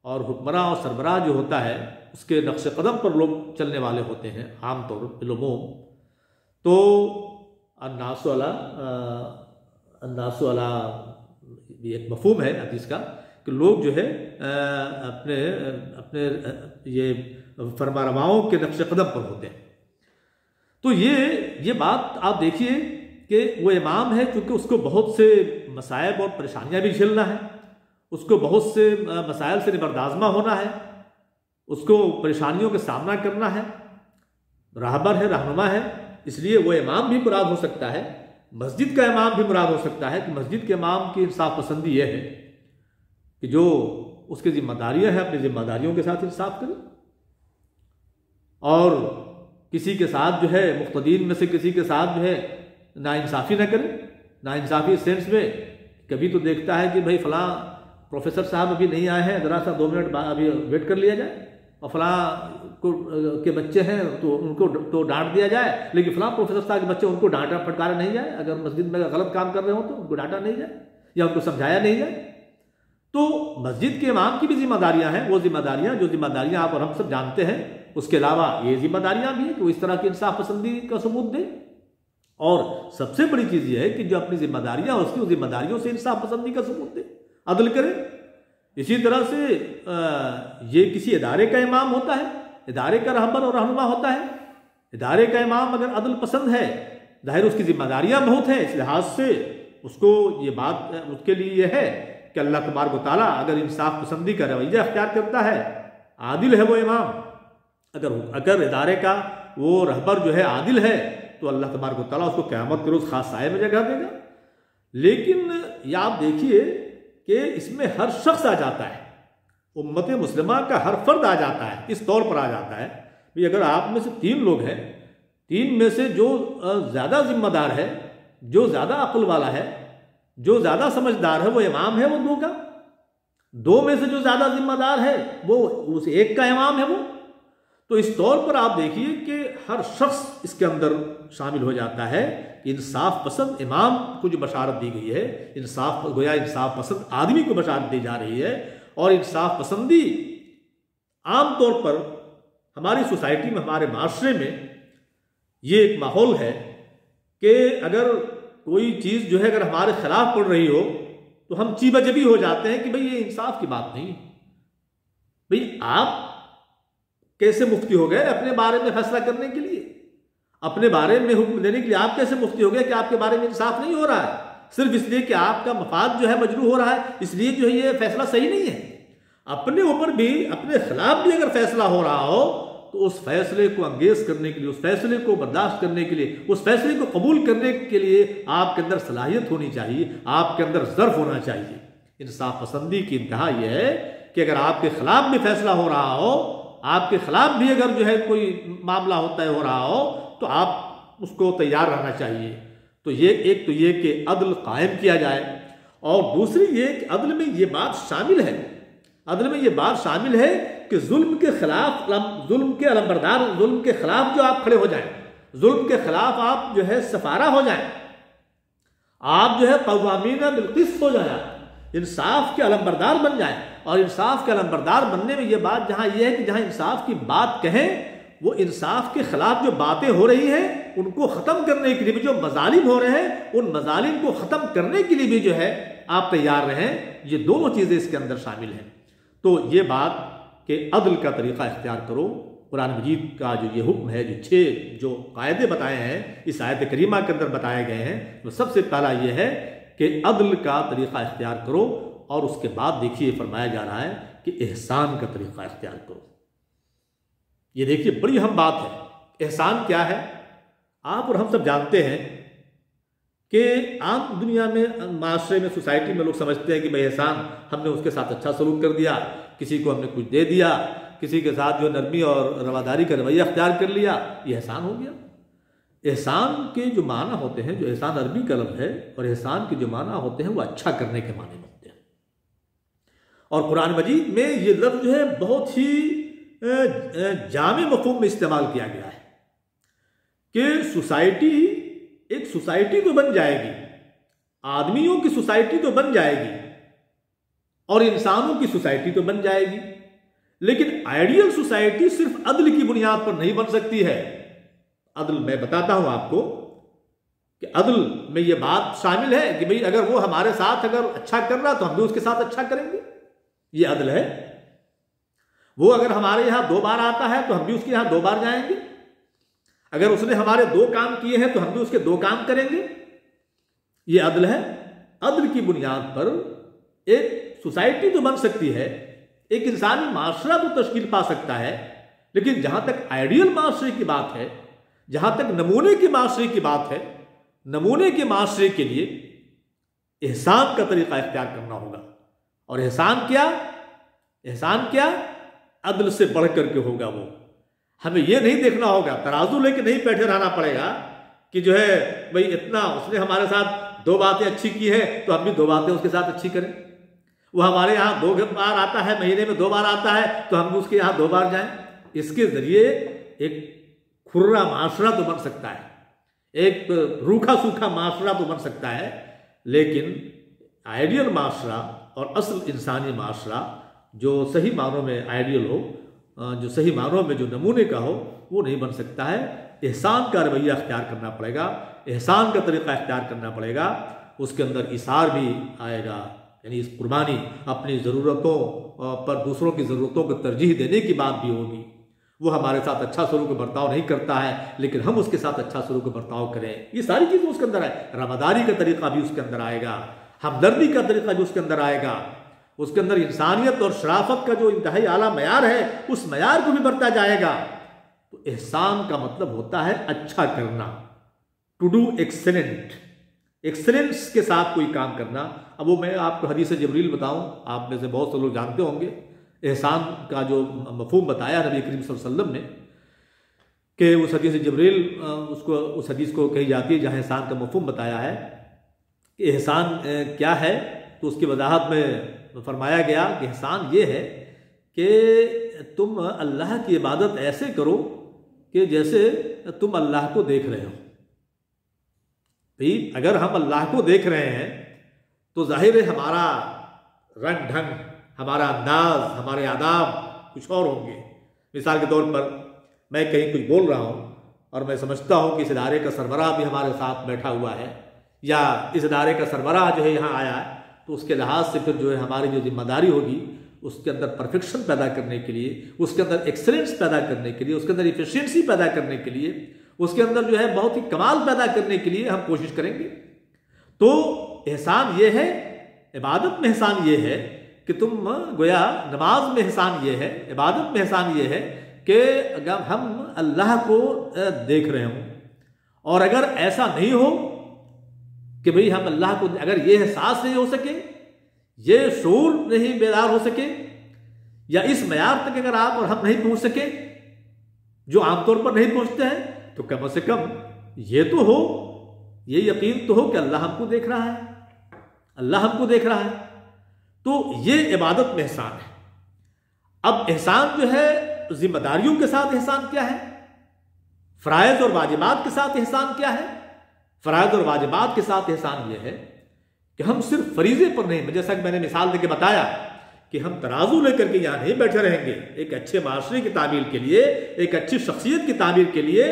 Speaker 1: اور حکمراں اور سربراہ جو ہوتا ہے اس کے نقش قدم پر لوگ چلنے والے ہوتے ہیں عام طور پر بالعموم. تو الناس علی ایک مفہوم ہے حدیث کا کہ لوگ جو ہے اپنے یہ فرمانرواؤں کے نقش قدم پر ہوتے ہیں. تو یہ بات آپ دیکھیے کہ وہ امام ہے کیونکہ اس کو بہت سے مصائب اور پریشانیاں بھی جھیلنا ہے، اس کو بہت سے مسائل سے نبردآزمہ ہونا ہے، اس کو پریشانیوں کا سامنا کرنا ہے. راہبر ہے، رہنما ہے، اس لیے وہ امام بھی مراد ہو سکتا ہے، مسجد کا امام بھی مراد ہو سکتا ہے کہ مسجد کے امام کی انصاف پسندی یہ ہے کہ جو اس کی ذمہ داریاں ہیں اپنی ذمہ داریوں کے ساتھ انصاف کرے اور کسی کے ساتھ جو ہے مقتدین میں سے کسی کے ساتھ جو ہے ناانصافی نہ کرے. ناانصافی اس سینس میں کبھی تو دیکھتا ہے کہ بھائی فلاں پروفیسر صاحب ابھی نہیں آئے ہیں، ذرا سا 2 منٹ ابھی ویٹ کر لیا جائے، اور فلاں کے بچے ہیں تو ان کو تو ڈانٹ دیا جائے، لیکن فلاں پروفیسر صاحب کے بچے ان کو ڈانٹا پھٹکارا نہیں جائے. اگر مسجد میں غلط کام کر رہے ہوں تو ان کو ڈانٹا نہیں جائے یا ان کو سمجھایا نہیں جائے. تو مسجد کے امام کی بھی ذمہ داریاں ہیں، وہ ذمہ داریاں آپ اور ہم سب جانتے ہیں. اس کے علاوہ یہ ذمہ داریاں بھی ہیں کہ وہ اس طرح کی انصاف پسندی کا ثبوت دے. اور سب سے بڑی چیز یہ ہے کہ جو اپنی ذمہ داریاں اس کی ذمہ داریوں سے انصاف پسندی کا ثبوت دے، عدل کرے. اسی طرح سے یہ کسی ادارے کا امام ہوتا ہے، ادارے کا رہبر اور رہنما ہوتا ہے. ادارے کا امام اگر عدل پسند ہے، ظاہر اس کی ذمہ داریاں بہت ہیں، اس لحاظ سے اس کو یہ بات اس کے لیے یہ ہے کہ اللہ تبارک و تعالیٰ اگر انصاف پسندی کا رویہ اختیار کرتا ہے، عادل ہے وہ امام، اگر ادارے کا وہ رہبر جو ہے عادل ہے تو اللہ تبارک و تعالیٰ اس کو قیامت کے روز خاص سائے میں جگہ دے گا. لیکن یہ آپ دیکھیے کہ اس میں ہر شخص آ جاتا ہے، امت مسلمہ کا ہر فرد آ جاتا ہے، اس طور پر آ جاتا ہے کہ اگر آپ میں سے 3 لوگ ہیں، 3 میں سے جو زیادہ ذمہ دار ہے، جو زیادہ عقل والا ہے، جو زیادہ سمجھدار ہے وہ امام ہے وہ 2 کا. 2 میں سے جو زیادہ ذمہ دار ہے وہ اس 1 کا امام ہے وہ. تو اس طور پر آپ دیکھیے کہ ہر شخص اس کے اندر شامل ہو جاتا ہے. انصاف پسند امام کو جو بشارت دی گئی ہے، گویا انصاف پسند آدمی کو بشارت دی جا رہی ہے. اور انصاف پسندی عام طور پر ہماری سوسائٹی میں، ہمارے معاشرے میں یہ ایک ماحول ہے کہ اگر کوئی چیز جو ہے اگر ہمارے خلاف پڑ رہی ہو تو ہم چیبہ جبی ہو جاتے ہیں کہ بھئی یہ انصاف کی بات نہیں. بھئی آپ کیسے مفتی ہو گئے اپنے بارے میں فیصلہ کرنے کے لیے؟ اپنے بارے میں حکم دینے کے لیے آپ کیسے مفتی ہو گئے کہ آپ کے بارے میں انصاف نہیں ہو رہا ہے؟ صرف اس لیے کہ آپ کا مفاد جو ہے مجروح ہو رہا ہے اس لیے جو ہے یہ فیصلہ صحیح نہیں ہے. اپنے اوپر بھی اپنے خلاف بھی اگر فیصلہ ہو رہا ہو تو اس فیصلے کو انگیز کرنے کے لیے، اس فیصلے کو برداشت کرنے کے لیے، اس فیصلے کو قبول کرنے کے لیے آپ کے اندر صلاحیت ہونی چاہیے، آپ کے اندر ظرف ہونا چاہیے. انصاف پسندی کی انتہا یہ ہے کہ اگر آپ کے خلاف بھی فیصلہ ہو رہا ہو، آپ کے خلاف بھی اگر جو ہے کوئی معاملہ ہوتا ہے ہو رہا ہو تو آپ اس کو تیار رہنا چاہیے. تو ایک تو یہ کہ عدل قائم کیا جائے، اور دوسری یہ کہ عدل میں یہ بات شامل ہے، عدل میں یہ بات شامل ہے کہ ظلم کے خلاف، ظلم کے علمبردار، ظلم کے خلاف جو آپ کھڑے ہو جائیں، ظلم کے خلاف آپ جو ہے سفارہ ہو جائیں، آپ جو ہے قوامین بالقسط ہو جائیں، انصاف کے علمبردار بن جائیں. اور انصاف کے علمبردار بننے میں یہ بات جہاں یہ ہے کہ جہاں انصاف کی بات کہیں، وہ انصاف کے خلاف جو باتیں ہو رہی ہیں ان کو ختم کرنے کے لیے بھی، جو مظالم ہو رہے ہیں ان مظالم کو ختم کرنے کے لیے بھی جو ہے آپ تیار رہیں. یہ دونوں چیزیں اس کے اندر شامل ہیں. تو یہ بات کہ عدل کا طریقہ اختیار کرو، قرآن مجید کا جو یہ حکم ہے، جو 6 جو قاعدے بتائے ہیں اس آیت کریمہ کے اندر بتائے گئے ہیں، وہ سب سے پہلا یہ ہے کہ عدل کا طریقہ اختیار کرو، اور اس کے بعد دیکھیے فرمایا جا رہا ہے کہ احسان کا طریقہ اختیار کرو. یہ دیکھیے بڑی اہم بات ہے. احسان کیا ہے؟ آپ اور ہم سب جانتے ہیں کہ عام دنیا میں، معاشرے میں، سوسائٹی میں لوگ سمجھتے ہیں کہ بھئی احسان، ہم نے اس کے ساتھ اچھا سلوک کر دیا، کسی کو ہم نے کچھ دے دیا، کسی کے ساتھ جو نرمی اور رواداری کا رویہ اختیار کر لیا، یہ احسان ہو گیا. احسان کے جو معنی ہوتے ہیں، جو احسان عربی کا لفظ ہے، اور احسان کے جو معنی ہوتے ہیں وہ اچھا کرنے کے معنی میں ہوتے ہیں. اور قرآن مجید میں یہ لفظ جو ہے بہت ہی جامع مفہوم میں استعمال کیا گیا ہے کہ سوسائٹی، ایک سوسائٹی تو بن جائے گی، آدمیوں کی سوسائٹی تو بن جائے گی، اور انسانوں کی سوسائٹی تو بن جائے گی، لیکن آئیڈیل سوسائٹی صرف عدل کی بنیاد پر نہیں بن سکتی ہے. عدل میں بتاتا ہوں آپ کو کہ عدل میں یہ بات شامل ہے کہ بھئی اگر وہ ہمارے ساتھ اگر اچھا کر رہا تو ہم بھی اس کے ساتھ اچھا کریں گے، یہ عدل ہے. وہ اگر ہمارے یہاں 2 بار آتا ہے تو ہم بھی اس کے یہاں 2 بار جائیں گے. اگر اس نے ہمارے 2 کام کیے ہیں تو ہم بھی اس کے 2 کام کریں گے. یہ عدل ہے. عدل کی بنیاد پر ایک سوسائٹی تو بن سکتی ہے، ایک انسانی معاشرہ تو تشکیل پا سکتا ہے، لیکن جہاں تک آئیڈیل معاشرے کی بات ہے، جہاں تک نمونے کے معاشرے کی بات ہے، نمونے کے معاشرے کے لیے احسان کا طریقہ اختیار کرنا ہوگا. اور احسان کیا؟ احسان کیا؟ عدل سے بڑھ کر کے ہوگا. وہ ہمیں یہ نہیں دیکھنا ہوگا، ترازو لے کے نہیں بیٹھے رہنا پڑے گا کہ جو ہے بھئی اتنا اس نے ہمارے ساتھ 2 باتیں اچھی کی ہیں تو ہم بھی 2 باتیں اس کے ساتھ اچھی کریں. وہ ہمارے یہاں 2 بار آتا ہے، مہینے میں 2 بار آتا ہے تو ہم بھی اس کے یہاں 2 بار جائیں. اس کے ذریعے ایک کھرا معاشرہ تو بن سکتا ہے، ایک روکھا سوکھا معاشرہ تو بن سکتا ہے، لیکن آئیڈیل معاشرہ اور اصل انسانی معاشرہ جو صحیح معنوں میں آئیڈیل ہو، جو صحیح معنوں میں جو نمونے کا ہو، وہ نہیں بن سکتا ہے. احسان کا رویہ اختیار کرنا پڑے گا، احسان کا طریقہ اختیار کرنا پڑے گا. اس کے اندر ایثار بھی آئے گا، یعنی اس قربانی، اپنی ضرورتوں پر دوسروں کی ضرورتوں کو ترجیح دینے کی بات بھی ہوگی. وہ ہمارے ساتھ اچھا سلوک برتاؤ نہیں کرتا ہے لیکن ہم اس کے ساتھ اچھا سلوک برتاؤ کریں. یہ ساری چیزیں اس کے اندر آئے. رواداری کا طریقہ بھی اس کے اندر آئے گا، ہمدردی کا طریقہ بھی اس کے اندر آئے گا. اس کے اندر انسانیت اور شرافت کا جو انتہائی اعلیٰ معیار ہے اس معیار کو بھی برتا جائے گا. تو احسان کا مطلب ہوتا ہے اچھا کرنا، ٹو ڈو ایکسلنٹ، ایکسلنس کے ساتھ کوئی کام کرنا. اب وہ میں آپ کو حدیث جبریل بتاؤں، آپ میں سے بہت سے لوگ جانتے ہوں گے احسان کا جو مفہوم بتایا نبی کریم صلی اللہ علیہ وسلم نے، کہ اس حدیث جبریل اس حدیث کو کہی جاتی ہے جہاں احسان کا مفہوم بتایا ہے کہ احسان کیا ہے. تو اس کی وضاحت میں فرمایا گیا کہ احسان یہ ہے کہ تم اللہ کی عبادت ایسے کرو کہ جیسے تم اللہ کو دیکھ رہے ہو. اگر ہم اللہ کو دیکھ رہے ہیں تو ظاہر ہے ہمارا رنگ ڈھنگ، ہمارا انداز، ہمارے آداب کچھ اور ہوں گے. مثال کے طور پر میں کہیں کچھ بول رہا ہوں اور میں سمجھتا ہوں کہ اس ادارے کا سربراہ بھی ہمارے ساتھ بیٹھا ہوا ہے، یا اس ادارے کا سربراہ جو ہے یہاں آیا ہے، تو اس کے لحاظ سے پھر جو ہے ہماری جو ذمہ داری ہوگی اس کے اندر پرفیکشن پیدا کرنے کے لیے، اس کے اندر ایکسلنس پیدا کرنے کے لیے، اس کے اندر ایفیشینسی پیدا کرنے کے لیے، اس کے اندر جو ہے بہت ہی کمال پیدا کرنے کے لیے ہم کوشش کریں گے. تو احسان یہ ہے، عبادت میں احسان یہ ہے کہ تم گویا نماز میں احسان یہ ہے، عبادت میں احسان یہ ہے کہ اگر ہم اللہ کو دیکھ رہے ہوں، اور اگر ایسا نہیں ہو کہ بھئی ہم اللہ کو، اگر یہ احساس نہیں ہو سکے، یہ شعور نہیں بیدار ہو سکے، یا اس معیار تک اگر آپ اور ہم نہیں پہنچ سکے جو عام طور پر نہیں پہنچتے ہیں، تو کم از کم یہ تو ہو، یہ یقین تو ہو کہ اللہ ہم کو دیکھ رہا ہے، اللہ ہم کو دیکھ رہا ہے۔ تو یہ عبادت میں احسان ہے۔ اب احسان جو ہے ذمہ داریوں کے ساتھ احسان کیا ہے، فرائض اور واجبات کے ساتھ احسان کیا ہے؟ فرائض اور واجبات کے ساتھ احسان یہ ہے کہ ہم صرف فریضے پر نہیں، جیسا کہ میں نے مثال دے کے بتایا کہ ہم ترازو لے کر کے یہاں نہیں بیٹھے رہیں گے، ایک اچھے معاشرے کی تعمیر کے لیے، ایک اچھی شخصیت کی تعمیر کے لیے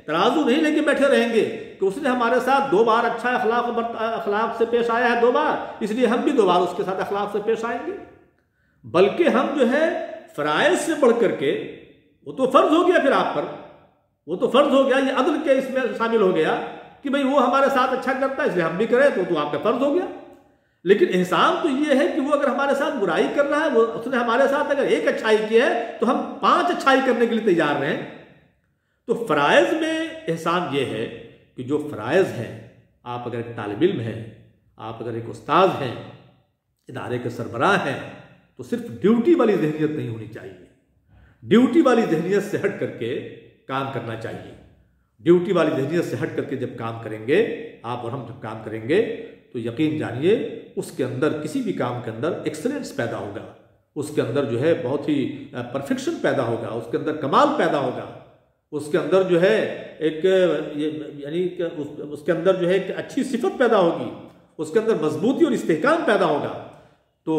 Speaker 1: ترازو نہیں لے کے بیٹھے رہیں گے کہ اس نے ہمارے ساتھ 2 بار اچھا اخلاق سے پیش آیا ہے 2 بار، اس لیے ہم بھی 2 بار اس کے ساتھ اخلاق سے پیش آئیں گے، بلکہ ہم جو ہے فرائض سے بڑھ کر کے، وہ تو فرض ہو گیا پھر آپ پر، وہ تو فرض ہو گیا، یہ عدل کے اس میں شامل ہو گیا کہ بھئی وہ ہمارے ساتھ اچھا کرتا ہے اس لیے ہم بھی کریں، تو آپ کا فرض ہو گیا۔ لیکن احسان تو یہ ہے کہ وہ اگر ہمارے ساتھ برائی کر رہا ہے، اس نے ہمارے ساتھ اگر 1 اچھائی کی ہے تو ہم 5 اچھائی کرنے کے لیے تیار رہیں۔ تو فرائض میں احسان یہ ہے کہ جو فرائض ہیں، آپ اگر ایک طالب علم ہیں، آپ اگر ایک استاد ہیں، ادارے کے سربراہ ہیں، تو صرف ڈیوٹی والی ذہنیت نہیں ہونی چاہیے، ڈیوٹی والی ذہنیت سے ہٹ کر کے کام کرنا چاہیے۔ ڈیوٹی والی ذہنیت سے ہٹ کر کے جب کام کریں گے، آپ اور ہم جب کام کریں گے، تو یقین جانیے اس کے اندر، کسی بھی کام کے اندر ایکسلنس پیدا ہوگا، اس کے اندر جو ہے بہت ہی پرفیکشن پیدا ہوگا، اس کے اندر کمال پیدا ہوگا، اس کے اندر جو ہے ایک یعنی کہ اس کے اندر جو ہے ایک اچھی صفت پیدا ہوگی، اس کے اندر مضبوطی اور استحکام پیدا ہوگا۔ تو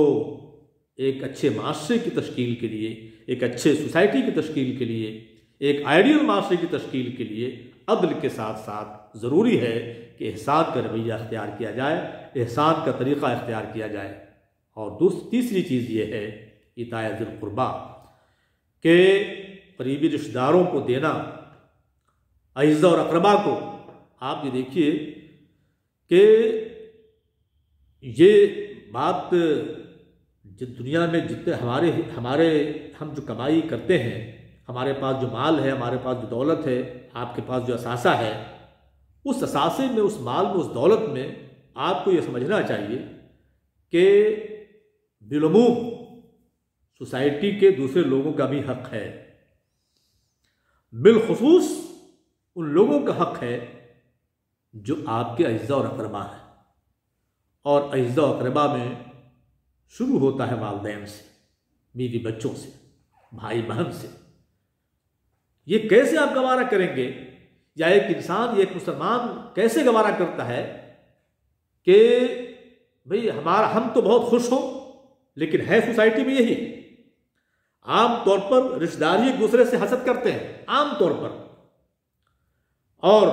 Speaker 1: ایک اچھے معاشرے کی تشکیل کے لیے، ایک اچھے سوسائٹی کی تشکیل کے لیے، ایک آئیڈیل معاشرے کی تشکیل کے لیے عدل کے ساتھ ساتھ ضروری ہے کہ احسان کا رویہ اختیار کیا جائے، احسان کا طریقہ اختیار کیا جائے۔ اور تیسری چیز یہ ہے عطاء ذی القربیٰ، کہ قریبی رشتہ داروں کو دینا، اعزاء اور اقربا کو۔ آپ یہ دیکھیے کہ یہ بات دنیا میں جتنے ہم جو کمائی کرتے ہیں، ہمارے پاس جو مال ہے، ہمارے پاس جو دولت ہے، آپ کے پاس جو اثاثہ ہے، اس اثاثے میں، اس مال میں، اس دولت میں آپ کو یہ سمجھنا چاہیے کہ بالعموم سوسائٹی کے دوسرے لوگوں کا بھی حق ہے، بالخصوص ان لوگوں کا حق ہے جو آپ کے اعزاء اور اقربا ہیں۔ اور اعزاء و اقربا میں شروع ہوتا ہے والدین سے، بیوی بچوں سے، بھائی بہن سے۔ یہ کیسے آپ گوارا کریں گے، یا ایک انسان، یا ایک مسلمان کیسے گوارا کرتا ہے کہ بھئی ہم تو بہت خوش ہوں، لیکن ہے سوسائٹی میں یہی، عام طور پر رشتہ داری ایک دوسرے سے حسد کرتے ہیں، عام طور پر، اور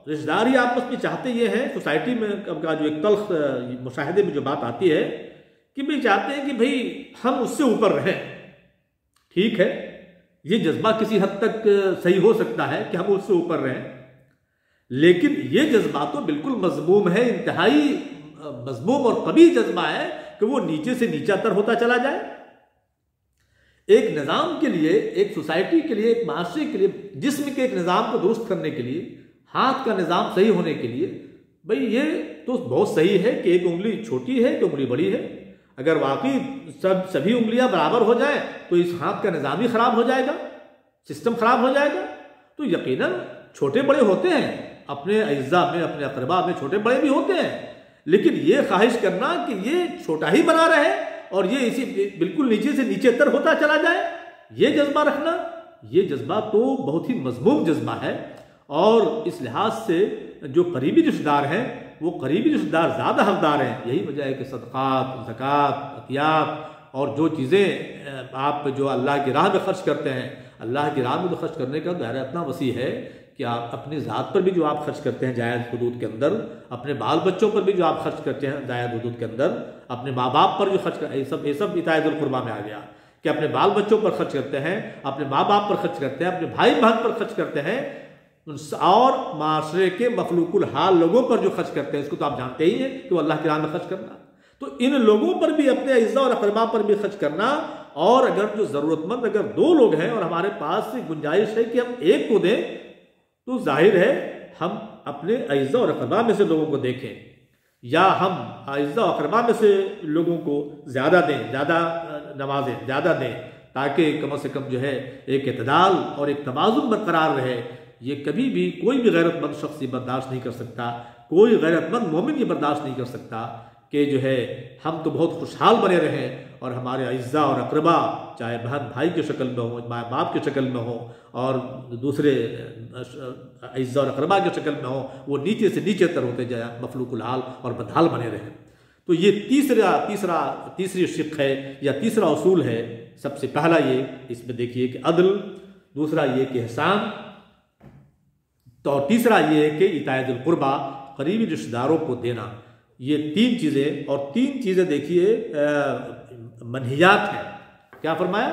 Speaker 1: رشتہ داری آپس میں چاہتے یہ ہیں، سوسائٹی میں کا جو ایک تلخ مشاہدے میں جو بات آتی ہے کہ بھئی چاہتے ہیں کہ بھئی ہم اس سے اوپر رہیں۔ ٹھیک ہے، یہ جذبہ کسی حد تک صحیح ہو سکتا ہے کہ ہم اس سے اوپر رہیں، لیکن یہ جذبہ تو بالکل مذموم ہے، انتہائی مذموم اور قبیح جذبہ ہے کہ وہ نیچے سے نیچا تر ہوتا چلا جائے۔ ایک نظام کے لیے، ایک سوسائٹی کے لیے، ایک معاشرے کے لیے، جسم کے ایک نظام کو درست کرنے کے لیے، ہاتھ کا نظام صحیح ہونے کے لیے، بھئی یہ تو بہت صحیح ہے کہ ایک انگلی چھوٹی ہے، ایک انگلی بڑی ہے۔ اگر واقعی سبھی انگلیاں برابر ہو جائیں تو اس ہاتھ کا نظام ہی خراب ہو جائے گا، سسٹم خراب ہو جائے گا۔ تو یقیناً چھوٹے بڑے ہوتے ہیں، اپنے اعزاء میں، اپنے اقربا میں چھوٹے بڑے بھی ہوتے ہیں، لیکن یہ خواہش کرنا کہ یہ چھوٹا ہی بنا رہے اور یہ اسی بالکل نیچے سے نیچے تر ہوتا چلا جائے، یہ جذبہ رکھنا، یہ جذبہ تو بہت ہی مذموم جذبہ ہے۔ اور اس لحاظ سے جو قریبی رشتہ دار ہیں، وہ قریبی رشتہ دار زیادہ حقدار ہیں۔ یہی وجہ ہے کہ صدقات، زکوٰۃ، عطیات اور جو چیزیں آپ جو اللہ کی راہ میں خرچ کرتے ہیں، اللہ کی راہ میں تو خرچ کرنے کا دائرہ اتنا وسیع ہے کہ آپ اپنی ذات پر بھی جو آپ خرچ کرتے ہیں جائز حدود کے اندر، اپنے بال بچوں پر بھی جو آپ خرچ کرتے ہیں جائز حدود کے اندر، اپنے ماں باپ پر جو خرچ کرتے ہیں، یہ سب عطاء ذی القربیٰ میں آ گیا کہ اپنے بال بچوں پر خرچ کرتے ہیں، اپنے ماں باپ پر خرچ کرتے ہیں، اپنے بھائی بہن پر خرچ کرتے ہیں۔ اور معاشرے کے مخلوق الحال لوگوں پر جو خرچ کرتے ہیں، اس کو تو آپ جانتے ہی ہیں کہ وہ اللہ کی راہ میں خرچ کرنا، تو ان لوگوں پر بھی، اپنے اعزاء اور اقربا پر بھی خرچ کرنا، اور اگر جو ضرورت مند اگر 2 لوگ ہیں اور ہمارے پاس گنجائش ہے کہ ہم ایک کو دیں، تو ظاہر ہے ہم اپنے اعزاء اور اقربا میں سے لوگوں کو دیکھیں، یا ہم اعزاء و اقربا میں سے لوگوں کو زیادہ دیں، زیادہ نوازیں، زیادہ دیں، تاکہ کم سے کم جو ہے ایک اعتدال اور ایک توازن برقرار رہے۔ یہ کبھی بھی کوئی بھی غیرت مند شخص یہ برداشت نہیں کر سکتا، کوئی غیرت مند مومن یہ برداشت نہیں کر سکتا کہ جو ہے ہم تو بہت خوشحال بنے رہیں اور ہمارے اعزاء اور اقربا چاہے بہن بھائی کی شکل میں ہوں، ماں باپ کی شکل میں ہوں، اور دوسرے اعزاء اور اقربا کی شکل میں ہوں، وہ نیچے سے نیچے تر ہوتے جائیں، مفلوق الحال اور بدحال بنے رہیں۔ تو یہ تیسری شق ہے یا تیسرا اصول ہے۔ سب سے پہلا یہ اس میں دیکھیے کہ عدل، دوسرا یہ کہ احسان، تو تیسرا یہ ہے کہ اطاعت القربہ، قریبی رشتہ داروں کو دینا۔ یہ 3 چیزیں، اور 3 چیزیں دیکھیے منہیات ہیں۔ کیا فرمایا؟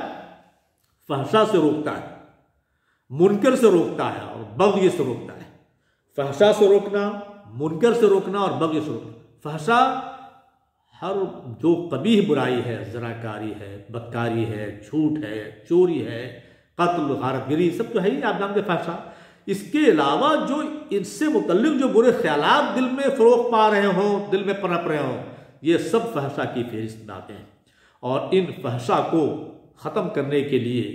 Speaker 1: فحشا سے روکتا ہے، منکر سے روکتا ہے، اور بغی سے روکتا ہے۔ فحشا سے روکنا، منکر سے روکنا، اور بغی سے روکنا۔ فحشا ہر جو قبیح برائی ہے، زناکاری ہے، بدکاری ہے، جھوٹ ہے، چوری ہے، قتل، غارت گری، سب تو ہے ہی، آپ جانتے فحشا۔ اس کے علاوہ جو ان سے متعلق جو برے خیالات دل میں فروغ پا رہے ہوں، دل میں پنپ رہے ہوں، یہ سب فحشا کی فہرست میں آتے ہیں۔ اور ان فحشا کو ختم کرنے کے لیے،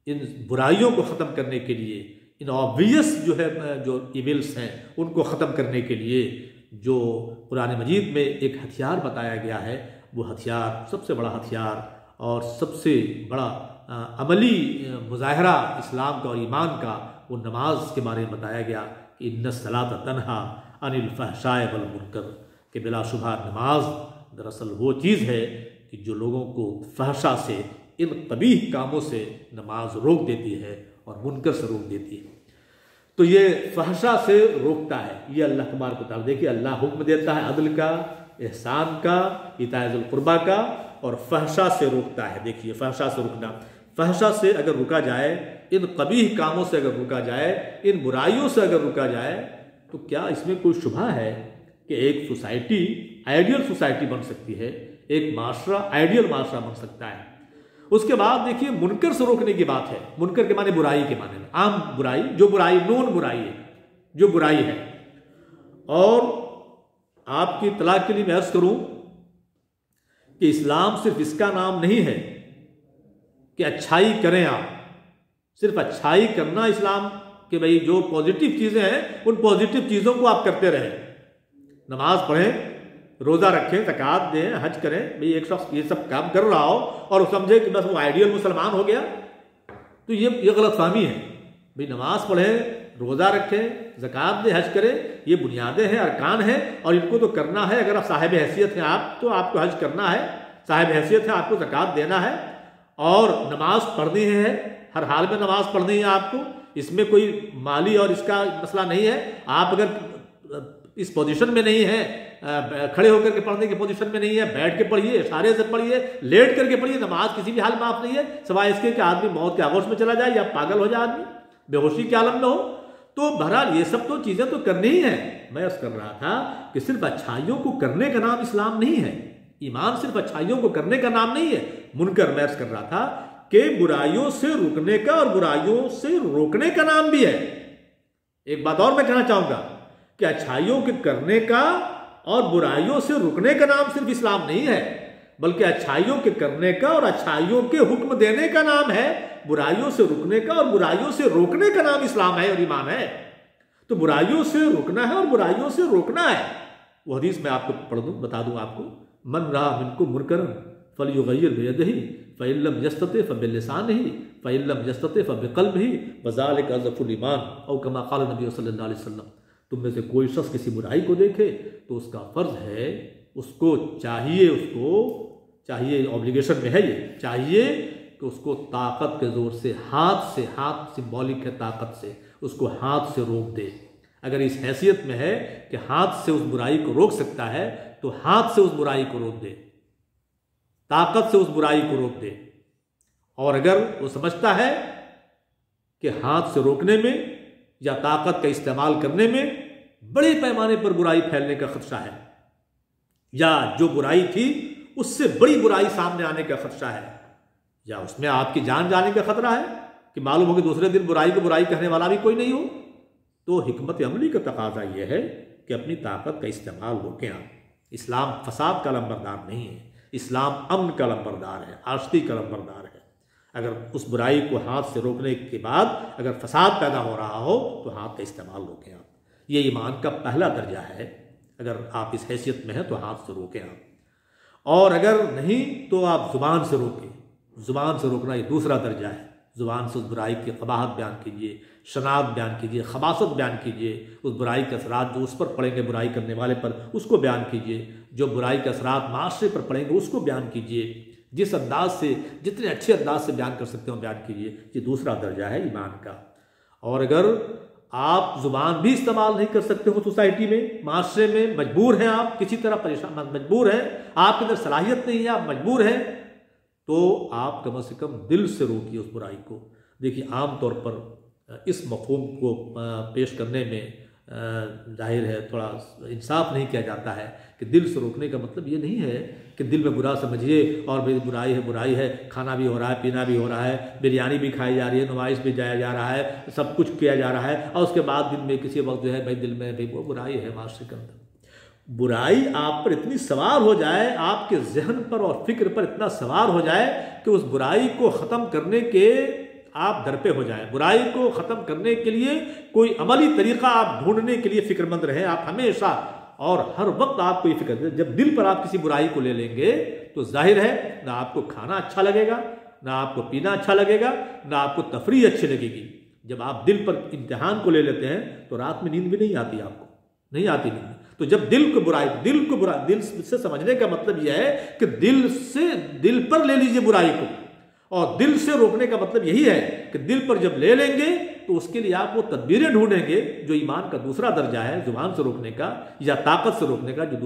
Speaker 1: ان برائیوں کو ختم کرنے کے لیے، ان آبویس جو ہے جو ایونٹس ہیں ان کو ختم کرنے کے لیے جو قرآن مجید میں ایک ہتھیار بتایا گیا ہے، وہ ہتھیار، سب سے بڑا ہتھیار اور سب سے بڑا عملی مظاہرہ اسلام کا اور ایمان کا، وہ نماز کے بارے میں بتایا گیا کہ ان الصلاۃ تنہا عن الفحشاء والمنکر، کہ بلا شبہ نماز دراصل وہ چیز ہے کہ جو لوگوں کو فحشا سے، ان قبیح کاموں سے نماز روک دیتی ہے اور منکر سے روک دیتی ہے۔ تو یہ فحشا سے روکتا ہے، یہ اللہ تبارک و تعالیٰ، دیکھیے اللہ حکم دیتا ہے عدل کا، احسان کا، اطاعت القربہ کا، اور فحشا سے روکتا ہے۔ دیکھیے فحشا سے رکنا، فحشا سے اگر رکا جائے، ان قبیح کاموں سے اگر رکا جائے، ان برائیوں سے اگر رکا جائے، تو کیا اس میں کوئی شبہ ہے کہ ایک سوسائٹی آئیڈیل سوسائٹی بن سکتی ہے، ایک معاشرہ آئیڈیل معاشرہ بن سکتا ہے۔ اس کے بعد دیکھیے منکر سے روکنے کی بات ہے۔ منکر کے معنی برائی کے معنی میں، عام برائی، جو برائی نون برائی ہے، جو برائی ہے۔ اور آپ کی اطلاع کے لیے میں عرض کروں کہ اسلام صرف اس کا نام نہیں ہے کہ اچھائی کریں، آپ صرف اچھائی کرنا اسلام، کہ بھئی جو پازیٹیو چیزیں ہیں ان پازیٹیو چیزوں کو آپ کرتے رہیں، نماز پڑھیں، روزہ رکھیں، زکوٰۃ دیں، حج کریں۔ بھئی ایک شخص یہ سب کام کر رہا ہو اور سمجھے کہ بس وہ آئیڈیل مسلمان ہو گیا، تو یہ غلط فہمی ہے۔ بھئی نماز پڑھیں، روزہ رکھیں، زکوٰۃ دیں، حج کریں، یہ بنیادیں ہیں، ارکان ہیں، اور ان کو تو کرنا ہے۔ اگر آپ صاحب حیثیت ہیں آپ تو آپ کو حج کرنا ہے، صاحب حیثیت ہے آپ کو زکوٰۃ دینا ہے، اور نماز پڑھنی ہے، ہر حال میں نماز پڑھنی ہے آپ کو۔ اس میں کوئی مالی اور اس کا مسئلہ نہیں ہے۔ آپ اگر اس پوزیشن میں نہیں ہیں، کھڑے ہو کر کے پڑھنے کی پوزیشن میں نہیں ہے، بیٹھ کے پڑھیے، اشارے سے پڑھیے، لیٹ کر کے پڑھیے، نماز کسی بھی حال میں معاف نہیں ہے، سوائے اس کے کہ آدمی موت کے آغوش میں چلا جائے یا پاگل ہو جائے، آدمی بے ہوشی کے عالم میں ہو۔ تو بہرحال یہ سب تو چیزیں تو کرنی ہی ہیں۔ میں عرض کر رہا تھا کہ صرف اچھائیوں کو کرنے کا نام اسلام نہیں ہے، ایمان صرف اچھائیوں کو کرنے کا نام نہیں ہے۔ منکر، میں عرض کر رہا تھا کہ برائیوں سے رکنے کا اور برائیوں سے روکنے کا نام بھی ہے۔ ایک بات اور میں کہنا چاہوں گا کہ اچھائیوں کے کرنے کا اور برائیوں سے رکنے کا نام صرف اسلام نہیں ہے، بلکہ اچھائیوں کے کرنے کا اور اچھائیوں کے حکم دینے کا نام ہے، برائیوں سے رکنے کا اور برائیوں سے روکنے کا نام اسلام ہے اور ایمان ہے۔ تو برائیوں سے رکنا ہے اور برائیوں سے روکنا ہے۔ وہ حدیث میں آپ کو پڑھ دوں، بتا دوں آپ کو، من رأى منکم منکرا فلیغیر بیدہ فإن لم یستطع فبلسانہ فإن لم یستطع فبقلبہ وذلک اضعف الایمان، او کما قال نبی صلی اللہ علیہ وسلم۔ تم میں سے کوئی شخص کسی برائی کو دیکھے تو اس کا فرض ہے، اس کو چاہیے اوبلیگیشن میں ہے، یہ چاہیے کہ اس کو طاقت کے زور سے، ہاتھ سمبولک ہے، طاقت سے اس کو ہاتھ سے روک دے۔ اگر اس حیثیت میں ہے کہ ہاتھ سے اس برائی کو روک سکتا ہے تو ہاتھ سے اس برائی کو روک دے، طاقت سے اس برائی کو روک دے۔ اور اگر وہ سمجھتا ہے کہ ہاتھ سے روکنے میں یا طاقت کا استعمال کرنے میں بڑے پیمانے پر برائی پھیلنے کا خدشہ ہے، یا جو برائی تھی اس سے بڑی برائی سامنے آنے کا خدشہ ہے، یا اس میں آپ کی جان جانے کا خطرہ ہے کہ معلوم ہو کہ دوسرے دن برائی کو برائی کہنے والا بھی کوئی نہیں ہو، تو حکمت عملی کا تقاضا یہ ہے کہ اپنی طاقت کا استعمال روکیں آپ۔ اسلام فساد کا لمبردار نہیں ہے، اسلام امن کا لمبردار ہے، آشتی کا لمبردار ہے۔ اگر اس برائی کو ہاتھ سے روکنے کے بعد اگر فساد پیدا ہو رہا ہو تو ہاتھ کا استعمال روکیں آپ۔ یہ ایمان کا پہلا درجہ ہے، اگر آپ اس حیثیت میں ہیں تو ہاتھ سے روکیں آپ، اور اگر نہیں تو آپ زبان سے روکیں۔ زبان سے روکنا یہ دوسرا درجہ ہے، زبان سے اس برائی کی قباحت بیان کیجیے، شناعت بیان کیجیے، خباثت بیان کیجیے، اس برائی کے اثرات جو اس پر پڑیں گے برائی کرنے والے پر اس کو بیان کیجیے، جو برائی کے اثرات معاشرے پر پڑیں گے اس کو بیان کیجیے، جس انداز سے جتنے اچھے انداز سے بیان کر سکتے ہو بیان کیجیے۔ یہ دوسرا درجہ ہے ایمان کا۔ اور اگر آپ زبان بھی استعمال نہیں کر سکتے ہو سوسائٹی میں، معاشرے میں، مجبور ہیں آپ کسی طرح پریشان، مجبور ہیں، آپ کے اندر صلاحیت نہیں ہے، آپ مجبور ہیں، تو آپ کم از کم دل سے روکیے اس برائی کو۔ دیکھیے عام طور پر اس مفہوم کو پیش کرنے میں ظاہر ہے تھوڑا انصاف نہیں کیا جاتا ہے کہ دل سے روکنے کا مطلب یہ نہیں ہے کہ دل میں برا سمجھیے اور برائی ہے، کھانا بھی ہو رہا ہے، پینا بھی ہو رہا ہے، بریانی بھی کھائی جا رہی ہے، نمائش بھی جایا جا رہا ہے، سب کچھ کیا جا رہا ہے، اور اس کے بعد دل میں کسی وقت جو ہے بھائی دل میں وہ برائی ہے معاشرے کے اندر۔ برائی آپ پر اتنی سوار ہو جائے، آپ کے ذہن پر اور فکر پر اتنا سوار ہو جائے کہ اس برائی کو ختم کرنے کے آپ در پہ ہو جائیں، برائی کو ختم کرنے کے لیے کوئی عملی طریقہ آپ ڈھونڈنے کے لیے فکر مند رہیں۔ آپ ہمیشہ اور ہر وقت آپ کو یہ فکر دیں، جب دل پر آپ کسی برائی کو لے لیں گے تو ظاہر ہے نہ آپ کو کھانا اچھا لگے گا، نہ آپ کو پینا اچھا لگے گا، نہ آپ کو تفریح اچھی لگے گی۔ جب آپ دل پر امتحان کو لے لیتے ہیں تو رات میں نیند بھی نہیں آتی، آپ کو نہیں آتی نیند۔ تو جب دل سے سمجھنے کا مطلب یہ ہے کہ دل پر لے لیجئے برائی کو، اور دل سے روکنے کا مطلب یہی ہے کہ دل پر جب لے لیں گے تو اس کے لیے آپ وہ تدبیریں ڈھونڈیں گے جو ایمان کا دوسرا درجہ ہے، زبان سے روکنے کا یا طاقت سے روکنے کا جو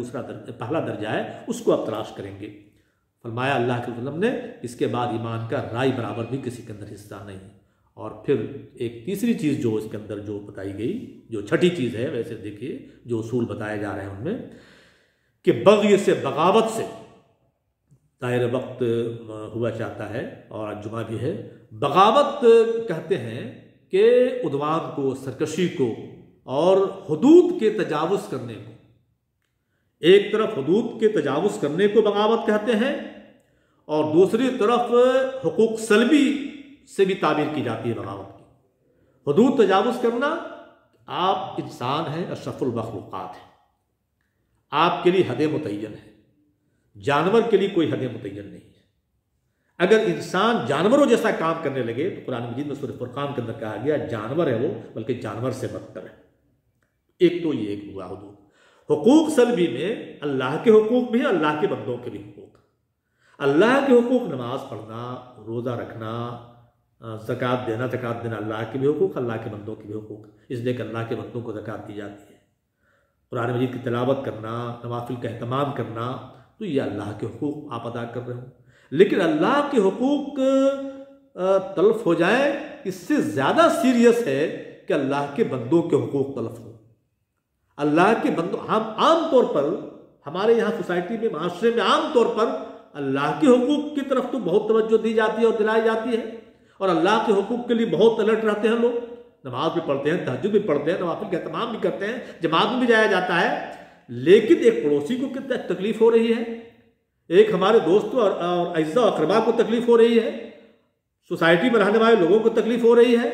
Speaker 1: پہلا درجہ ہے، اس کو آپ تلاش کریں گے۔ فرمایا اللہ کے وسلم نے اس کے بعد ایمان کا رائی برابر بھی کسی کے اندر حصہ نہیں۔ اور پھر ایک تیسری چیز جو اس کے اندر جو بتائی گئی، جو چھٹی چیز ہے، ویسے دیکھیے جو اصول بتائے جا رہے ہیں ان میں، کہ بغی سے، بغاوت سے، ظاہر وقت ہوا چاہتا ہے اور آج جمعہ بھی ہے، بغاوت کہتے ہیں کہ عدوان کو، سرکشی کو اور حدود کے تجاوز کرنے کو۔ ایک طرف حدود کے تجاوز کرنے کو بغاوت کہتے ہیں، اور دوسری طرف حقوق سلبی سے بھی تعبیر کی جاتی ہے بغاوت کی۔ حدود تجاوز کرنا، آپ انسان ہیں، اشرف المخلوقات ہیں، آپ کے لیے حد متعین ہے، جانور کے لیے کوئی حد متعین نہیں ہے۔ اگر انسان جانوروں جیسا کام کرنے لگے تو قرآن مجید میں سورہ فرقان کے اندر کہا گیا جانور ہے وہ، بلکہ جانور سے بدتر ہے۔ ایک تو یہ ایک ہوا حدود۔ حقوق سلبی میں اللہ کے حقوق بھی ہیں، اللہ کے بندوں کے بھی حقوق۔ اللہ کے حقوق نماز پڑھنا، روزہ رکھنا، زکوٰۃ دینا اللہ کے بھی حقوق، اللہ کے بندوں کے بھی حقوق، اس لیے کہ اللہ کے بندوں کو زکوٰۃ دی جاتی ہے۔ قرآن مجید کی تلاوت کرنا، نوافل کا اہتمام کرنا، تو یہ اللہ کے حقوق آپ ادا کر رہے ہوں۔ لیکن اللہ کے حقوق تلف ہو جائیں، اس سے زیادہ سیریس ہے کہ اللہ کے بندوں کے حقوق تلف ہوں۔ اللہ کے بندوں، ہم عام طور پر ہمارے یہاں سوسائٹی میں، معاشرے میں عام طور پر اللہ کے حقوق کی طرف تو بہت توجہ دی جاتی ہے اور دلائی جاتی ہے، اور اللہ کے حقوق کے لیے بہت الرٹ رہتے ہیں لوگ، نماز بھی پڑھتے ہیں، تہجد بھی پڑھتے ہیں، نوافل کا اہتمام بھی کرتے ہیں، جماعت میں بھی جایا جاتا ہے۔ لیکن ایک پڑوسی کو کتنا تکلیف ہو رہی ہے، ایک ہمارے دوستوں اور اعزاء و اقربا کو تکلیف ہو رہی ہے، سوسائٹی میں رہنے والے لوگوں کو تکلیف ہو رہی ہے۔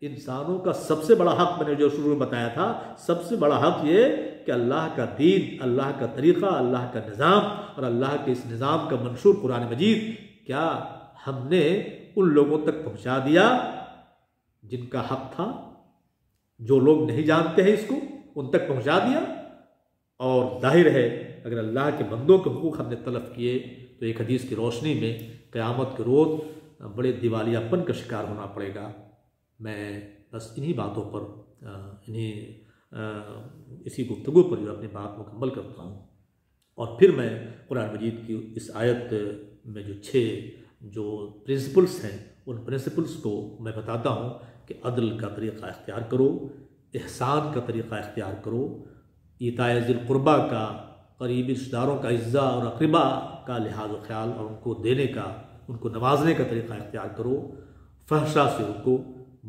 Speaker 1: انسانوں کا سب سے بڑا حق، میں نے جو شروع میں بتایا تھا، سب سے بڑا حق یہ کہ اللہ کا دین، اللہ کا طریقہ، اللہ کا نظام اور اللہ کے اس نظام کا منشور قرآن مجید کیا ہم نے ان لوگوں تک پہنچا دیا جن کا حق تھا؟ جو لوگ نہیں جانتے ہیں اس کو، ان تک پہنچا دیا؟ اور ظاہر ہے اگر اللہ کے بندوں کے حقوق ہم نے تلف کیے تو ایک حدیث کی روشنی میں قیامت کے روز بڑے دیوالیہ پن کا شکار ہونا پڑے گا۔ میں بس انہی باتوں پر اسی گفتگو پر جو اپنی بات مکمل کرتا ہوں، اور پھر میں قرآن مجید کی اس آیت میں جو 6 جو پرنسپلز ہیں ان پرنسپلز کو میں بتاتا ہوں کہ کہ عدل کا طریقہ اختیار کرو، احسان کا طریقہ اختیار کرو، ایتائے ذی القربہ کا، قریبی رشتہ داروں کا اعزاء اور اقربا کا لحاظ و خیال اور ان کو دینے کا، ان کو نوازنے کا طریقہ اختیار کرو، فحشا سے رکو،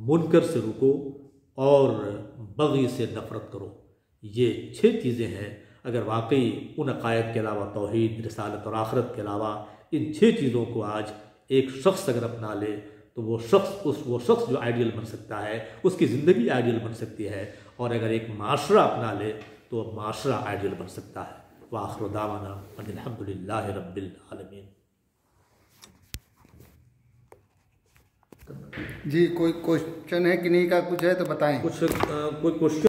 Speaker 1: منکر سے رکو اور بغی سے نفرت کرو۔ یہ 6 چیزیں ہیں۔ اگر واقعی ان عقائد کے علاوہ توحید، رسالت اور آخرت کے علاوہ ان 6 چیزوں کو آج ایک شخص اگر اپنا لے تو وہ شخص جو آئیڈیل بن سکتا ہے، اس کی زندگی آئیڈیل بن سکتی ہے، اور اگر ایک معاشرہ اپنا لے تو معاشرہ آئیڈیل بن سکتا ہے۔ وآخر دعوانا ان الحمدللہ رب العالمین۔
Speaker 3: جی کوئی کوشچن ہے کہ نہیں کا کچھ ہے تو بتائیں۔
Speaker 1: کوئی کوشچن